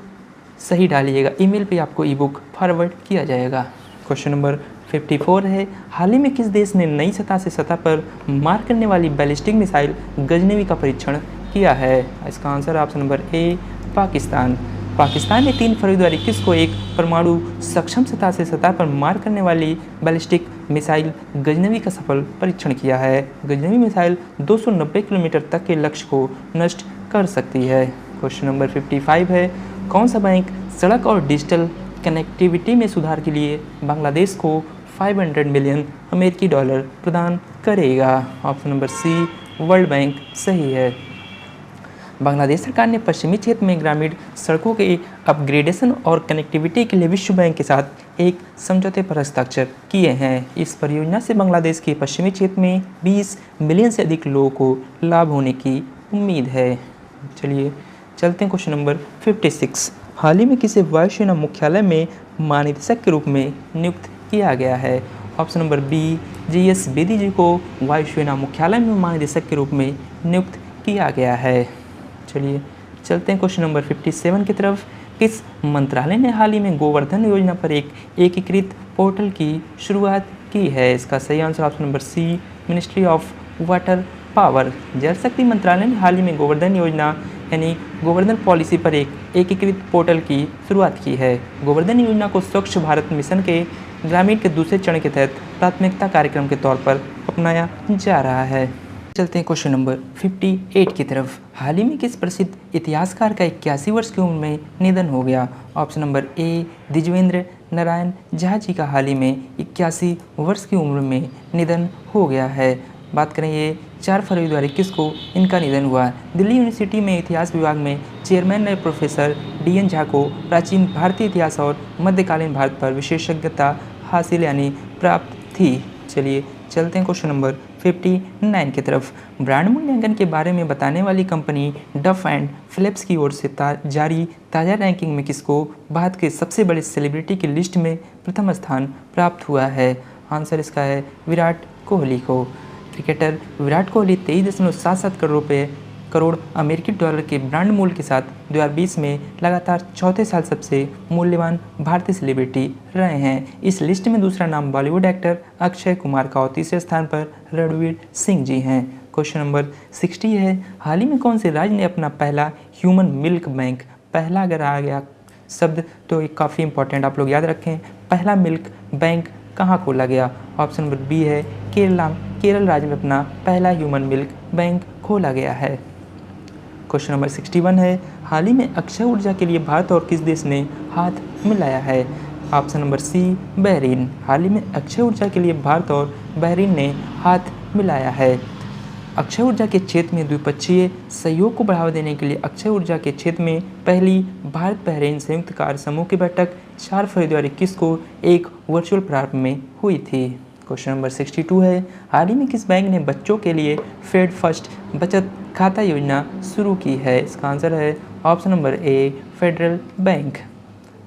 सही डालिएगा, ईमेल पे आपको ई बुक फॉरवर्ड किया जाएगा। क्वेश्चन नंबर 54 है, हाल ही में किस देश ने नई सतह से सतह पर मार करने वाली बैलिस्टिक मिसाइल गजनवी का परीक्षण किया है? इसका आंसर ऑप्शन नंबर ए, पाकिस्तान। पाकिस्तान ने 3 फरवरी 2021 को एक परमाणु सक्षम सतह से सतह पर मार करने वाली बैलिस्टिक मिसाइल गजनवी का सफल परीक्षण किया है। गजनवी मिसाइल 290 किलोमीटर तक के लक्ष्य को नष्ट कर सकती है। क्वेश्चन नंबर 55 है, कौन सा बैंक सड़क और डिजिटल कनेक्टिविटी में सुधार के लिए बांग्लादेश को 500 मिलियन अमेरिकी डॉलर प्रदान करेगा? Option number C, world bank सही है। बांग्लादेश सरकार ने पश्चिमी क्षेत्र में ग्रामीण सड़कों के अपग्रेडेशन और कनेक्टिविटी के लिए विश्व बैंक के साथ एक समझौते पर हस्ताक्षर किए हैं। इस परियोजना से बांग्लादेश के पश्चिमी क्षेत्र में 20 मिलियन से अधिक लोगों को लाभ होने की उम्मीद है। चलिए चलते हैं क्वेश्चन नंबर 56। हाल ही में किसे वायुसेना मुख्यालय में महानिदेशक के रूप में नियुक्त किया गया है? Option number B, GS Bedi ji को वायुसेना मुख्यालय में महानिदेशक के रूप में नियुक्त किया गया है। चलिए चलते हैं क्वेश्चन नंबर 57 की तरफ। किस मंत्रालय ने हाल ही में गोवर्धन योजना पर एक एकीकृत पोर्टल की शुरुआत की है? इसका सही answer option number C, ministry of water power. Jal Shakti मंत्रालय ने हाल ही में गोवर्धन योजना यानी गोवर्धन पॉलिसी पर एक एकीकृत पोर्टल की शुरुआत की है। गोवर्धन योजना को स्वच्छ भारत मिशन के ग्रामीण के दूसरे चरण के तहत प्राथमिकता कार्यक्रम के तौर पर अपनाया जा रहा है। चलते हैं क्वेश्चन नंबर 58 की तरफ। हाल ही में किस प्रसिद्ध इतिहासकार का 81 वर्ष की उम्र में निधन हो गया? Option number A, Dwijendra Narayan Jha ji का हाल ही में 81 वर्ष की उम्र में निधन हो गया है। बात करें ये 4 फरवरी 2021 को इनका निधन हुआ। दिल्ली यूनिवर्सिटी में इतिहास विभाग में चेयरमैन रहे प्रोफेसर DN झा को प्राचीन भारतीय इतिहास और मध्यकालीन भारत पर विशेषज्ञता हासिल यानी प्राप्त थी। चलिए चलते हैं क्वेश्चन नंबर 59 की तरफ। ब्रांड मूल्यांकन के बारे में बताने वाली कंपनी डफ एंड फिलिप्स की ओर से जारी ताज़ा रैंकिंग में किसको भारत के सबसे बड़े सेलिब्रिटी की लिस्ट में प्रथम स्थान प्राप्त हुआ है? आंसर इसका है विराट कोहली को। क्रिकेटर विराट कोहली 23.77 करोड़ अमेरिकी डॉलर के ब्रांड मूल्य के साथ 2020 में लगातार चौथे साल सबसे मूल्यवान भारतीय सेलिब्रिटी रहे हैं। इस लिस्ट में दूसरा नाम बॉलीवुड एक्टर अक्षय कुमार का और तीसरे स्थान पर रणवीर सिंह जी हैं। क्वेश्चन नंबर 60 है, हाल ही में कौन से राज्य ने अपना पहला ह्यूमन मिल्क बैंक, पहला अगर आ गया शब्द तो ये काफ़ी इंपॉर्टेंट आप लोग याद रखें, पहला मिल्क बैंक कहाँ खोला गया? ऑप्शन नंबर बी है केरल राज्य में अपना पहला ह्यूमन मिल्क बैंक खोला गया है। क्वेश्चन नंबर 61 है, हाल ही में अक्षय ऊर्जा के लिए भारत और किस देश ने हाथ मिलाया है? Option number C, Bahrain. हाल ही में अक्षय ऊर्जा के लिए भारत और बहरीन ने हाथ मिलाया है। अक्षय ऊर्जा के क्षेत्र में द्विपक्षीय सहयोग को बढ़ावा देने के लिए अक्षय ऊर्जा के क्षेत्र में पहली भारत बहरीन संयुक्त कार्य समूह की बैठक 4 फरवरी 2021 को एक वर्चुअल प्रारूप में हुई थी। क्वेश्चन नंबर 62 है, हाल ही में किस बैंक ने बच्चों के लिए फेड फर्स्ट बचत खाता योजना शुरू की है? इसका आंसर है ऑप्शन नंबर ए, फेडरल बैंक।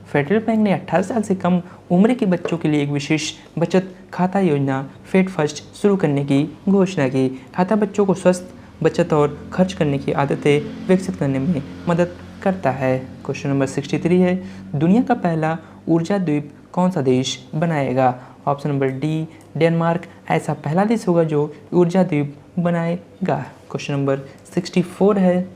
फेडरल बैंक ने 18 साल से कम उम्र के बच्चों के लिए एक विशेष बचत खाता योजना फेड फर्स्ट शुरू करने की घोषणा की। खाता बच्चों को स्वस्थ बचत और खर्च करने की आदतें विकसित करने में मदद करता है। क्वेश्चन नंबर 63 है, दुनिया का पहला ऊर्जा द्वीप कौन सा देश बनाएगा? ऑप्शन नंबर डी, डेनमार्क ऐसा पहला देश होगा जो ऊर्जा द्वीप बनाएगा। क्वेश्चन नंबर 64 है,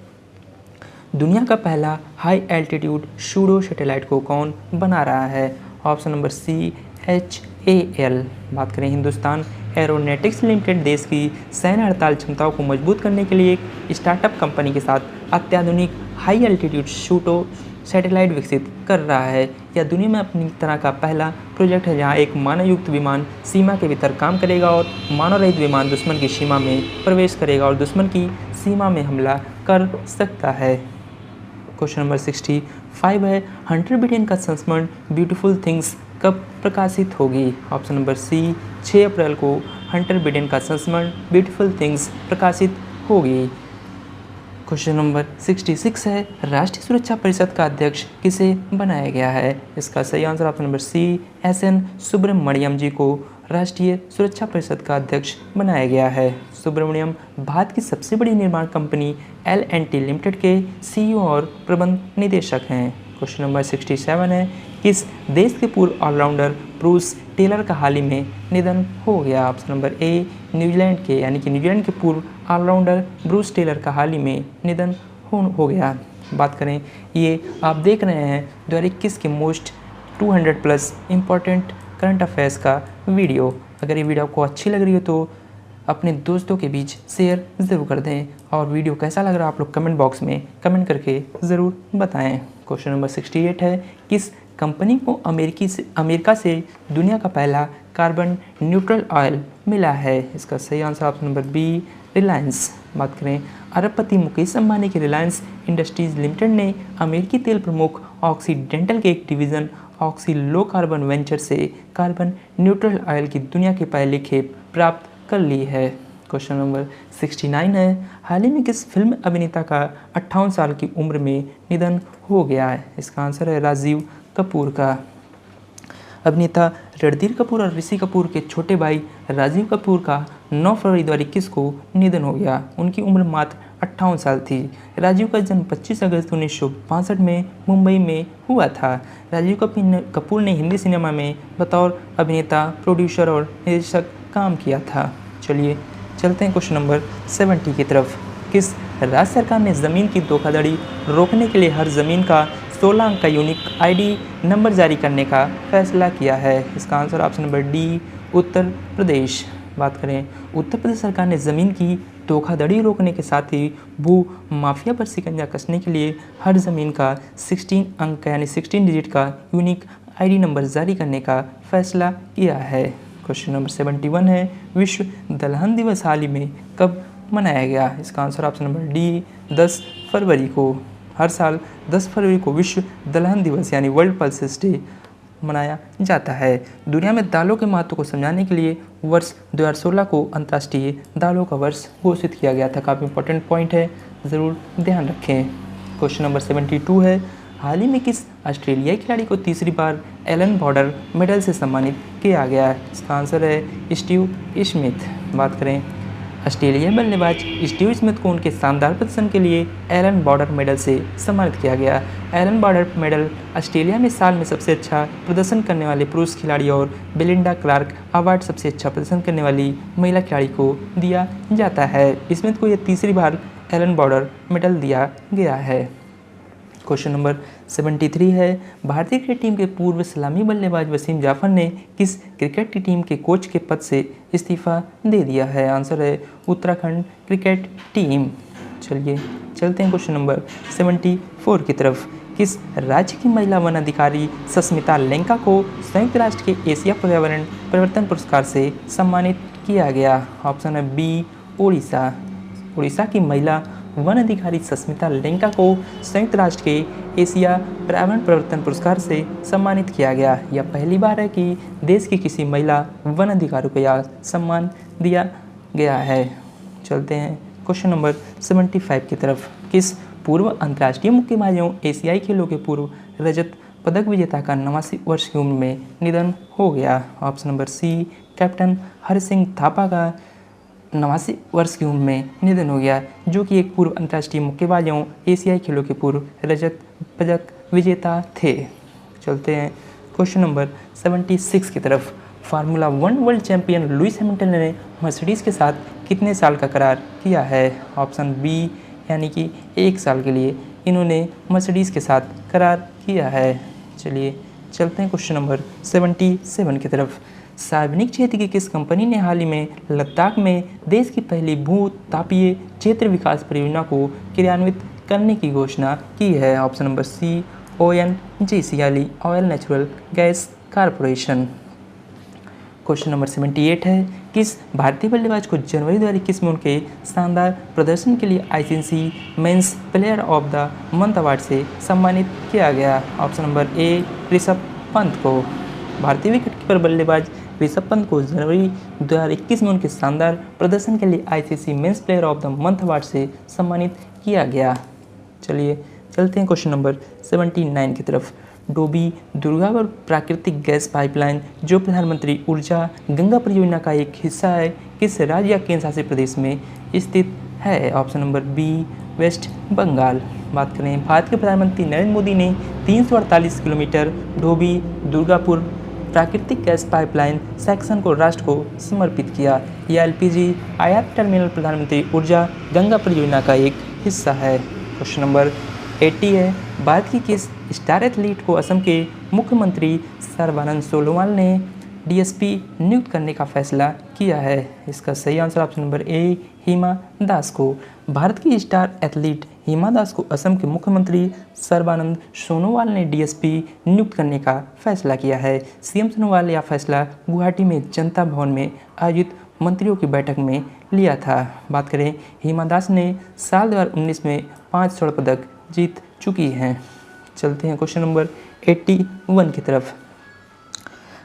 दुनिया का पहला हाई एल्टीट्यूड सूडो सैटेलाइट को कौन बना रहा है? Option number C, HAL। बात करें हिंदुस्तान एरोनॉटिक्स लिमिटेड देश की सैन्य हड़ताल क्षमताओं को मजबूत करने के लिए एक स्टार्टअप कंपनी के साथ अत्याधुनिक हाई एल्टीट्यूड सूडो सैटेलाइट विकसित कर रहा है। यह दुनिया में अपनी तरह का पहला प्रोजेक्ट है जहां एक मानवयुक्त विमान सीमा के भीतर काम करेगा और मानव रहित विमान दुश्मन की सीमा में प्रवेश करेगा और दुश्मन की सीमा में हमला कर सकता है। क्वेश्चन नंबर 65 है, हंटर बिडेन का संस्मरण ब्यूटीफुल थिंग्स कब प्रकाशित होगी? ऑप्शन नंबर सी, 6 अप्रैल को हंटर बिडेन का संस्मरण ब्यूटीफुल थिंग्स प्रकाशित होगी। क्वेश्चन नंबर 66 है, राष्ट्रीय सुरक्षा परिषद का अध्यक्ष किसे बनाया गया है? इसका सही answer option number C, SN Subrahmanyam ji को राष्ट्रीय सुरक्षा परिषद का अध्यक्ष बनाया गया है। सुब्रमण्यम भारत की सबसे बड़ी निर्माण कंपनी L&T लिमिटेड के CEO और प्रबंध निदेशक हैं। क्वेश्चन नंबर 67 है, किस देश के पूर्व ऑलराउंडर ब्रूस टेलर का हाल ही में निधन हो गया? ऑप्शन नंबर ए, न्यूजीलैंड के यानी कि न्यूजीलैंड के पूर्व ऑलराउंडर ब्रूस टेलर का हाल ही में निधन हो गया। बात करें, ये आप देख रहे हैं 2021 के मोस्ट 200+ इम्पॉर्टेंट करंट अफेयर्स का वीडियो। अगर ये वीडियो आपको अच्छी लग रही हो तो अपने दोस्तों के बीच शेयर ज़रूर कर दें और वीडियो कैसा लग रहा है आप लोग कमेंट बॉक्स में कमेंट करके ज़रूर बताएं। क्वेश्चन नंबर 68 है, किस कंपनी को अमेरिका से दुनिया का पहला कार्बन न्यूट्रल ऑयल मिला है? इसका सही answer option number B, Reliance. बात करें, अरबपति मुकेश अंबानी के रिलायंस इंडस्ट्रीज लिमिटेड ने अमेरिकी तेल प्रमुख ऑक्सीडेंटल के एक division oxy low carbon venture से कार्बन न्यूट्रल ऑयल की दुनिया की पहली खेप प्राप्त कर ली है। क्वेश्चन नंबर 69 है, हाल ही में किस फिल्म अभिनेता का 58 साल की उम्र में निधन हो गया है? इसका आंसर है राजीव कपूर का। अभिनेता रणधीर कपूर और ऋषि कपूर के छोटे भाई राजीव कपूर का 9 फरवरी 2021 को निधन हो गया। उनकी उम्र मात्र 58 साल थी। राजीव का जन्म 25 अगस्त 1962 में मुंबई में हुआ था। राजीव कपूर ने हिंदी सिनेमा में बतौर अभिनेता, प्रोड्यूसर और निर्देशक काम किया था। चलिए चलते हैं क्वेश्चन नंबर 70 की तरफ। किस राज्य सरकार ने ज़मीन की धोखाधड़ी रोकने के लिए हर ज़मीन का 16 अंक का यूनिक ID नंबर जारी करने का फैसला किया है? इसका answer option number D, Uttar Pradesh. बात करें, उत्तर प्रदेश सरकार ने ज़मीन की धोखाधड़ी रोकने के साथ ही भू माफिया पर शिकंजा कसने के लिए हर ज़मीन का 16 अंक यानी 16 डिजिट का यूनिक ID नंबर जारी करने का फैसला किया है। क्वेश्चन नंबर 71 है, विश्व दलहन दिवस हाल ही में कब मनाया गया? इसका आंसर ऑप्शन नंबर डी, 10 फरवरी को। हर साल 10 फरवरी को विश्व दलहन दिवस यानी वर्ल्ड पल्सेस डे मनाया जाता है। दुनिया में दालों के महत्व को समझाने के लिए वर्ष 2016 को अंतर्राष्ट्रीय दालों का वर्ष घोषित किया गया था। काफ़ी इंपॉर्टेंट पॉइंट है, ज़रूर ध्यान रखें। क्वेश्चन नंबर 72 है, हाल ही में किस ऑस्ट्रेलियाई खिलाड़ी को तीसरी बार एलन बॉर्डर मेडल से सम्मानित किया गया है? इसका आंसर है स्टीव स्मिथ। बात करें, ऑस्ट्रेलियाई बल्लेबाज स्टीव स्मिथ को उनके शानदार प्रदर्शन के लिए एलन बॉर्डर मेडल से सम्मानित किया गया। एलन बॉर्डर मेडल ऑस्ट्रेलिया में साल में सबसे अच्छा प्रदर्शन करने वाले पुरुष खिलाड़ी और बेलिंडा क्लार्क अवार्ड सबसे अच्छा प्रदर्शन करने वाली महिला खिलाड़ी को दिया जाता है। स्मिथ को यह तीसरी बार एलन बॉर्डर मेडल दिया गया है। क्वेश्चन नंबर 73 है, भारतीय क्रिकेट टीम के पूर्व सलामी बल्लेबाज वसीम जाफर ने किस क्रिकेट की टीम के कोच के पद से इस्तीफा दे दिया है? आंसर है उत्तराखंड क्रिकेट टीम। चलिए चलते हैं क्वेश्चन नंबर 74 की तरफ। किस राज्य की महिला वन अधिकारी सस्मिता लेंका को संयुक्त राष्ट्र के एशिया पर्यावरण परिवर्तन पुरस्कार से सम्मानित किया गया? ऑप्शन है बी, ओडिशा। उड़ीसा की महिला वन अधिकारी सस्मिता लेंका को संयुक्त राष्ट्र के एशिया पर्यावरण परिवर्तन पुरस्कार से सम्मानित किया गया। यह पहली बार है कि देश की किसी महिला वन अधिकारी को यह सम्मान दिया गया है। चलते हैं क्वेश्चन नंबर 75 की तरफ। किस पूर्व अंतर्राष्ट्रीय मुक्केबाजों एशियाई खेलों के पूर्व रजत पदक विजेता का 89 वर्ष की उम्र में निधन हो गया? Option number C, captain Hari Singh Thapa का 89 वर्ष की उम्र में निधन हो गया, जो कि एक पूर्व अंतर्राष्ट्रीय मुक्केबाजों एशियाई खेलों के पूर्व रजत पदक विजेता थे। चलते हैं क्वेश्चन नंबर 76 की तरफ। Formula 1 world champion Lewis Hamilton ने मर्सिडीज के साथ कितने साल का करार किया है? ऑप्शन बी यानी कि 1 साल के लिए इन्होंने मर्सिडीज के साथ करार किया है। चलिए चलते हैं क्वेश्चन नंबर 77 की तरफ। सार्वजनिक क्षेत्र की किस कंपनी ने हाल ही में लद्दाख में देश की पहली भू तापीय क्षेत्र विकास परियोजना को क्रियान्वित करने की घोषणा की है? ऑप्शन नंबर सी, ONGC यानी oil natural gas corporation. Question number 78 है, किस भारतीय बल्लेबाज को जनवरी 2021 में उनके शानदार प्रदर्शन के लिए ICC men's player of the month award से सम्मानित किया गया? ऑप्शन नंबर ए, ऋषभ पंत को। भारतीय विकेटकीपर बल्लेबाज ऋषभ पंत को जनवरी 2021 में उनके शानदार प्रदर्शन के लिए ICC men's player of the month award से सम्मानित किया गया। चलिए चलते हैं क्वेश्चन नंबर 79 की तरफ। डोबी दुर्गावर प्राकृतिक गैस पाइपलाइन जो प्रधानमंत्री ऊर्जा गंगा परियोजना का एक हिस्सा है, किस राज्य या केंद्र शासित प्रदेश में स्थित है? Option number B, West Bengal. बात करें, भारत के प्रधानमंत्री नरेंद्र मोदी ने 348 किलोमीटर डोबी दुर्गापुर प्राकृतिक गैस पाइपलाइन सेक्शन को राष्ट्र को समर्पित किया। यह LPG आयात टर्मिनल प्रधानमंत्री ऊर्जा गंगा परियोजना का एक हिस्सा है। क्वेश्चन नंबर 80 है, भारत की किस स्टार एथलीट को असम के मुख्यमंत्री सर्बानंद सोनोवाल ने DSP नियुक्त करने का फैसला किया है? इसका सही आंसर ऑप्शन नंबर ए, हिमा दास को। भारत की स्टार एथलीट हिमा दास को असम के मुख्यमंत्री सर्बानंद सोनोवाल ने DSP नियुक्त करने का फैसला किया है। CM सोनोवाल यह फैसला गुवाहाटी में जनता भवन में आयोजित मंत्रियों की बैठक में लिया था। बात करें, हिमा दास ने साल 2019 में 5 स्वर्ण पदक जीत चुकी हैं। चलते हैं क्वेश्चन नंबर 81 की तरफ।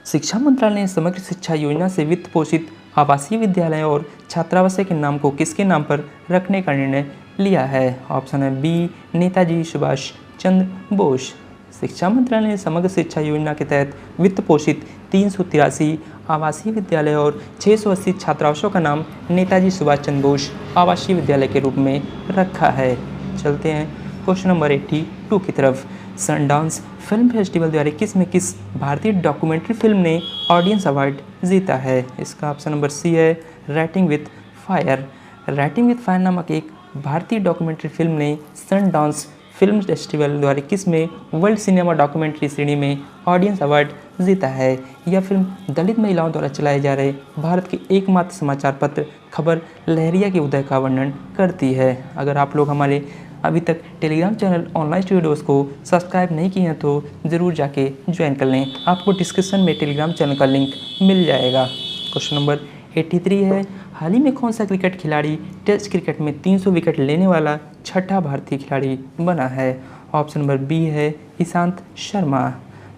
शिक्षा मंत्रालय ने समग्र शिक्षा योजना से वित्त पोषित आवासीय विद्यालय और छात्रावास के नाम को किसके नाम पर रखने का निर्णय लिया है? ऑप्शन है बी, नेताजी सुभाष चंद्र बोस। शिक्षा मंत्रालय ने समग्र शिक्षा योजना के तहत वित्त पोषित 383 आवासीय विद्यालय और 680 छात्रावासों का नाम नेताजी सुभाष चंद्र बोस आवासीय विद्यालय के रूप में रखा है। चलते हैं क्वेश्चन नंबर 82 की तरफ। सनडांस फिल्म फेस्टिवल 2021 में किस भारतीय डॉक्यूमेंट्री फिल्म ने ऑडियंस अवार्ड जीता है? इसका ऑप्शन नंबर सी है, writing with fire. Writing with fire नामक एक भारतीय डॉक्यूमेंट्री फिल्म ने सनडांस फिल्म फेस्टिवल 2021 में वर्ल्ड सिनेमा डॉक्यूमेंट्री श्रेणी में ऑडियंस अवार्ड जीता है। यह फिल्म दलित महिलाओं द्वारा चलाए जा रहे भारत के एकमात्र समाचार पत्र खबर लहरिया के उदय का वर्णन करती है। अगर आप लोग हमारे अभी तक टेलीग्राम चैनल ऑनलाइन स्टूडियोज़ को सब्सक्राइब नहीं किए हैं तो ज़रूर जाके ज्वाइन कर लें। आपको डिस्क्रिप्शन में टेलीग्राम चैनल का लिंक मिल जाएगा। क्वेश्चन नंबर 83 है, हाल ही में कौन सा क्रिकेट खिलाड़ी टेस्ट क्रिकेट में 300 विकेट लेने वाला छठा भारतीय खिलाड़ी बना है? ऑप्शन नंबर बी है, ईशांत शर्मा।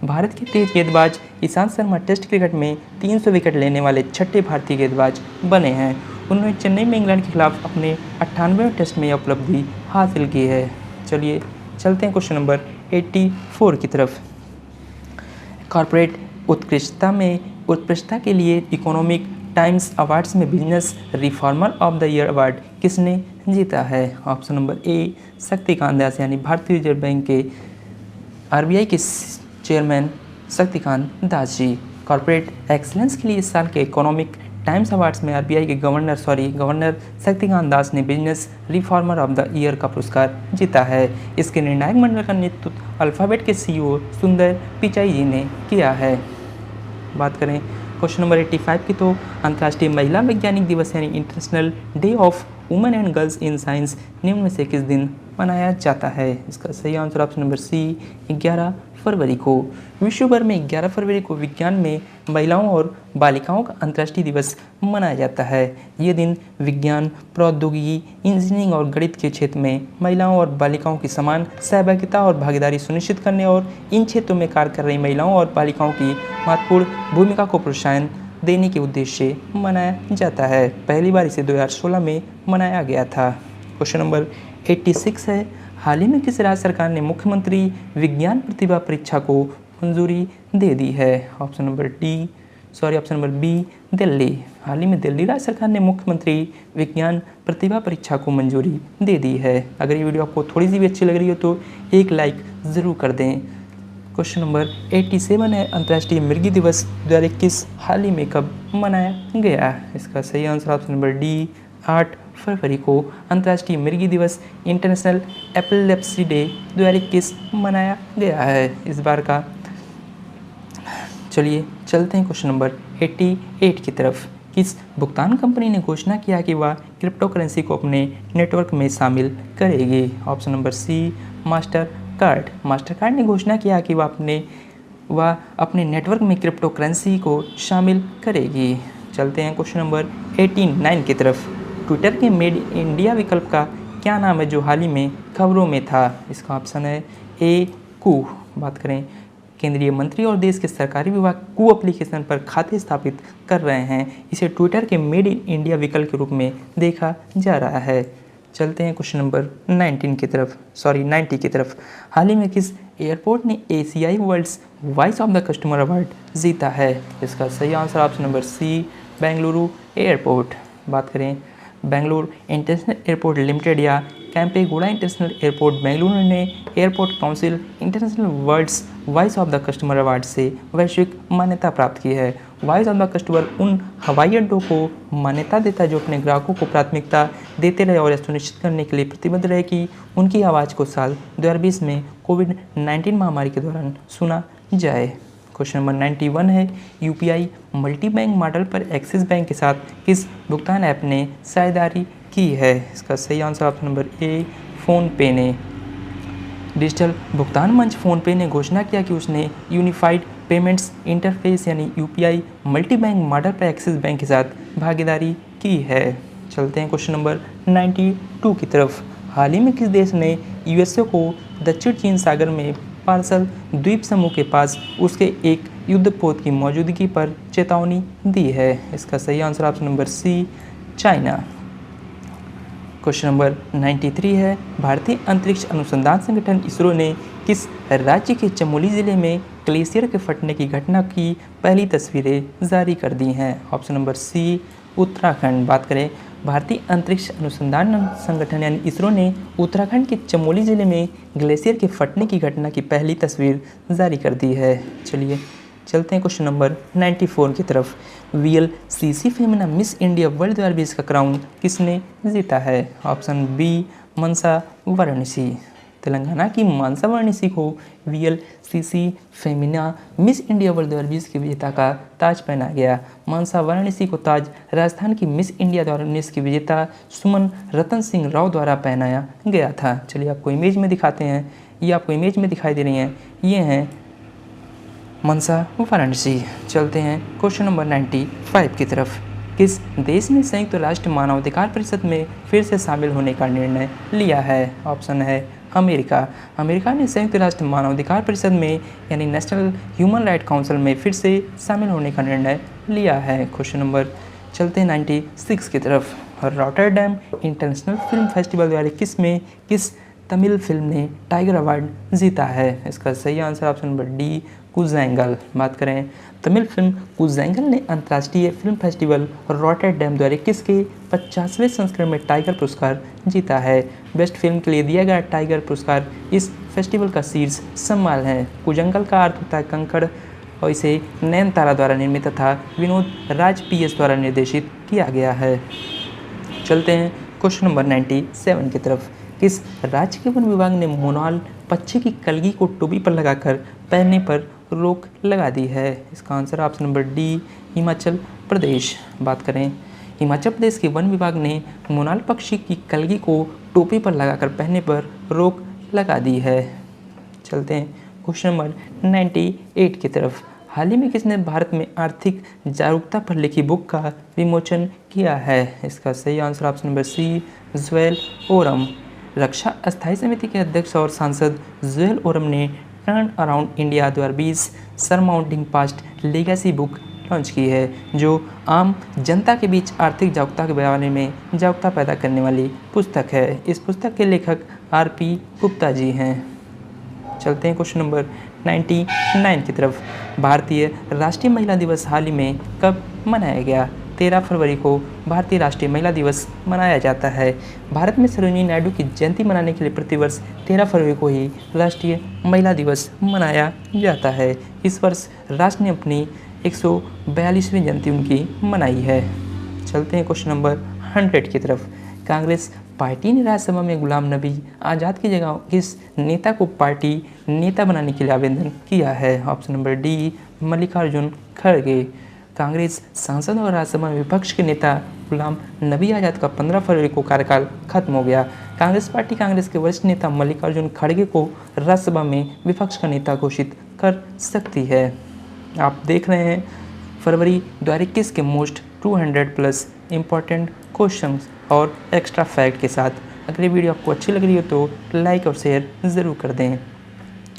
भारत के तेज गेंदबाज ईशांत शर्मा टेस्ट क्रिकेट में 300 विकेट लेने वाले छठे भारतीय गेंदबाज बने हैं। उन्होंने चेन्नई में इंग्लैंड के खिलाफ अपने 98वें टेस्ट में यह उपलब्धि हासिल की है। चलिए चलते हैं क्वेश्चन नंबर 84 की तरफ। कॉर्पोरेट उत्कृष्टता के लिए इकोनॉमिक टाइम्स अवार्ड्स में business reformer of the year award किसने जीता है? ऑप्शन नंबर ए, शक्तिकांत दास यानी भारतीय रिजर्व बैंक के RBI के chairman Shaktikanta Das ji. Corporate excellence के लिए इस साल के इकोनॉमिक टाइम्स अवार्ड्स में RBI के गवर्नर शक्तिकांत दास ने business reformer of the year का पुरस्कार जीता है। इसके निर्णायक मंडल का नेतृत्व अल्फाबेट के CEO सुंदर पिचाई जी ने किया है। बात करें क्वेश्चन नंबर 85 की तो अंतर्राष्ट्रीय महिला वैज्ञानिक दिवस यानी international day of women and girls in science निम्न में से किस दिन मनाया जाता है? इसका सही आंसर ऑप्शन नंबर सी 11 फरवरी को। विश्व भर में 11 फरवरी को विज्ञान में महिलाओं और बालिकाओं का अंतर्राष्ट्रीय दिवस मनाया जाता है। ये दिन विज्ञान, प्रौद्योगिकी, इंजीनियरिंग और गणित के क्षेत्र में महिलाओं और बालिकाओं की समान सहभागिता और भागीदारी सुनिश्चित करने और इन क्षेत्रों में कार्य कर रही महिलाओं और बालिकाओं की महत्वपूर्ण भूमिका को प्रोत्साहन देने के उद्देश्य से मनाया जाता है। पहली बार इसे 2016 में मनाया गया था। क्वेश्चन नंबर 86 है, हाल ही में किस राज्य सरकार ने मुख्यमंत्री विज्ञान प्रतिभा परीक्षा को मंजूरी दे दी है? Option number B Delhi. हाल ही में दिल्ली राज्य सरकार ने मुख्यमंत्री विज्ञान प्रतिभा परीक्षा को मंजूरी दे दी है। अगर ये वीडियो आपको थोड़ी सी भी अच्छी लग रही हो तो एक लाइक ज़रूर कर दें। क्वेश्चन नंबर 87 है, अंतर्राष्ट्रीय मिर्गी दिवस 2021 हाल ही में कब मनाया गया? इसका सही आंसर ऑप्शन नंबर डी 8 फरवरी को अंतर्राष्ट्रीय मिर्गी दिवस इंटरनेशनल एपिलेप्सी डे 2021 मनाया गया है इस बार का। चलिए चलते हैं क्वेश्चन नंबर 88 की तरफ। किस भुगतान कंपनी ने घोषणा किया कि वह क्रिप्टो करेंसी को अपने नेटवर्क में शामिल करेगी? Option number C Mastercard ने घोषणा किया कि वह अपने नेटवर्क में क्रिप्टो करेंसी को शामिल करेगी। चलते हैं क्वेश्चन नंबर 89 की तरफ। ट्विटर के मेड इंडिया विकल्प का क्या नाम है जो हाल ही में खबरों में था? इसका ऑप्शन है ए कू। बात करें केंद्रीय मंत्री और देश के सरकारी विभाग कू एप्लीकेशन पर खाते स्थापित कर रहे हैं। इसे ट्विटर के मेड इन इंडिया विकल्प के रूप में देखा जा रहा है। चलते हैं क्वेश्चन नंबर 90 की तरफ। हाल ही में किस एयरपोर्ट ने एशियाई world's voice of the customer award जीता है? इसका सही answer option number C Bengaluru airport. बात करें बेंगलुरु इंटरनेशनल एयरपोर्ट लिमिटेड या कैंपेगौड़ा इंटरनेशनल एयरपोर्ट बेंगलुरु ने airport council international world's voice of the customer award से वैश्विक मान्यता प्राप्त की है। वॉइस ऑफ द कस्टमर उन हवाई अड्डों को मान्यता देता है जो अपने ग्राहकों को प्राथमिकता देते रहे और यह सुनिश्चित करने के लिए प्रतिबद्ध रहे कि उनकी आवाज़ को साल 2020 में कोविड-19 महामारी के दौरान सुना जाए। क्वेश्चन नंबर 91 है, यूपीआई मल्टी बैंक मॉडल पर एक्सिस बैंक के साथ किस भुगतान ऐप ने साझेदारी की है? इसका सही आंसर ऑप्शन नंबर ए फ़ोनपे ने। डिजिटल भुगतान मंच फ़ोनपे ने घोषणा किया कि उसने यूनिफाइड पेमेंट्स इंटरफेस यानी यूपीआई मल्टी बैंक मॉडल पर एक्सिस बैंक के साथ भागीदारी की है। चलते हैं क्वेश्चन नंबर 92 की तरफ। हाल ही में किस देश ने यूएसए को दक्षिण चीन सागर में पार्सल द्वीप समूह के पास उसके एक युद्धपोत की मौजूदगी पर चेतावनी दी है? इसका सही answer option number C China. Question number 93 है, भारतीय अंतरिक्ष अनुसंधान संगठन इसरो ने किस राज्य के चमोली जिले में ग्लेशियर के फटने की घटना की पहली तस्वीरें जारी कर दी हैं? Option number C Uttarakhand. बात करें भारतीय अंतरिक्ष अनुसंधान संगठन यानी इसरो ने उत्तराखंड के चमोली जिले में ग्लेशियर के फटने की घटना की पहली तस्वीर जारी कर दी है। चलिए चलते हैं क्वेश्चन नंबर 94 की तरफ। VLCC Femina miss India world 2020 का क्राउन किसने जीता है? ऑप्शन बी मनसा वाराणसी। तेलंगाना की मानसा वाराणसी को VLCC Femina miss India world 2020 के विजेता का ताज पहना गया। मानसा वाराणसी को ताज राजस्थान की मिस इंडिया 2019 की विजेता सुमन रतन सिंह राव द्वारा पहनाया गया था। चलिए आपको इमेज में दिखाते हैं, ये आपको इमेज में दिखाई दे रही हैं, ये हैं मनसा वाराणसी। चलते हैं क्वेश्चन नंबर 95 की तरफ। किस देश ने संयुक्त राष्ट्र मानवाधिकार परिषद में फिर से शामिल होने का निर्णय लिया है? ऑप्शन है अमेरिका। अमेरिका ने संयुक्त राष्ट्र मानवाधिकार परिषद में यानी नेशनल ह्यूमन राइट काउंसिल में फिर से शामिल होने का निर्णय लिया है। क्वेश्चन नंबर चलते हैं 96 की तरफ। रॉटरडैम इंटरनेशनल फिल्म फेस्टिवल 2021 में किस तमिल फिल्म ने टाइगर अवार्ड जीता है? इसका सही आंसर ऑप्शन नंबर डी कुज़ैंगल। बात करें तमिल फिल्म कुज़ैंगल ने अंतर्राष्ट्रीय फिल्म फेस्टिवल रॉटरडैम 2021 के 50वें संस्करण में टाइगर पुरस्कार जीता है। बेस्ट फिल्म के लिए दिया गया टाइगर पुरस्कार इस फेस्टिवल का शीर्ष सम्मान है। कुज़ैंगल का अर्थ होता है कंकड़ और इसे नयनतारा द्वारा निर्मित तथा विनोद राज PS द्वारा निर्देशित किया गया है। चलते हैं क्वेश्चन नंबर 97 की तरफ। किस राज्य के वन विभाग ने मोनाल पक्षी की कलगी को टोपी पर लगाकर पहनने पर रोक लगा दी है? इसका answer option number D Himachal Pradesh. बात करें हिमाचल प्रदेश के वन विभाग ने मोनाल पक्षी की कलगी को टोपी पर लगाकर पहनने पर रोक लगा दी है। चलते हैं क्वेश्चन नंबर 98 की तरफ। हाल ही में किसने भारत में आर्थिक जागरूकता पर लिखी बुक का विमोचन किया है? इसका सही answer option number C, Jual Oram. रक्षा अस्थायी समिति के अध्यक्ष और सांसद जुएल ओरम ने turn around India 2020 surmounting past legacy book launch की है, जो आम जनता के बीच आर्थिक जागरूकता के बारे में जागरूकता पैदा करने वाली पुस्तक है। इस पुस्तक के लेखक आर.पी. गुप्ता जी हैं। चलते हैं क्वेश्चन नंबर 99 की तरफ। भारतीय राष्ट्रीय महिला दिवस हाल ही में कब मनाया गया? 13 फरवरी को भारतीय राष्ट्रीय महिला दिवस मनाया जाता है। भारत में सरोजिनी नायडू की जयंती मनाने के लिए प्रतिवर्ष 13 फरवरी को ही राष्ट्रीय महिला दिवस मनाया जाता है। इस वर्ष राष्ट्र ने अपनी 142वीं जयंती उनकी मनाई है। चलते हैं क्वेश्चन नंबर 100 की तरफ। कांग्रेस पार्टी ने राज्यसभा में गुलाम नबी आज़ाद की जगह किस नेता को पार्टी नेता बनाने के लिए आवेदन किया है? ऑप्शन नंबर डी, मल्लिकार्जुन खड़गे। कांग्रेस सांसद और राज्यसभा में विपक्ष के नेता गुलाम नबी आज़ाद का 15 फरवरी को कार्यकाल खत्म हो गया। कांग्रेस पार्टी कांग्रेस के वरिष्ठ नेता मल्लिकार्जुन खड़गे को राज्यसभा में विपक्ष का नेता घोषित कर सकती है। आप देख रहे हैं फरवरी 2021 के मोस्ट 200+ इम्पॉर्टेंट क्वेश्चंस और एक्स्ट्रा फैक्ट के साथ। अगर ये वीडियो आपको अच्छी लग रही हो तो लाइक और शेयर ज़रूर कर दें।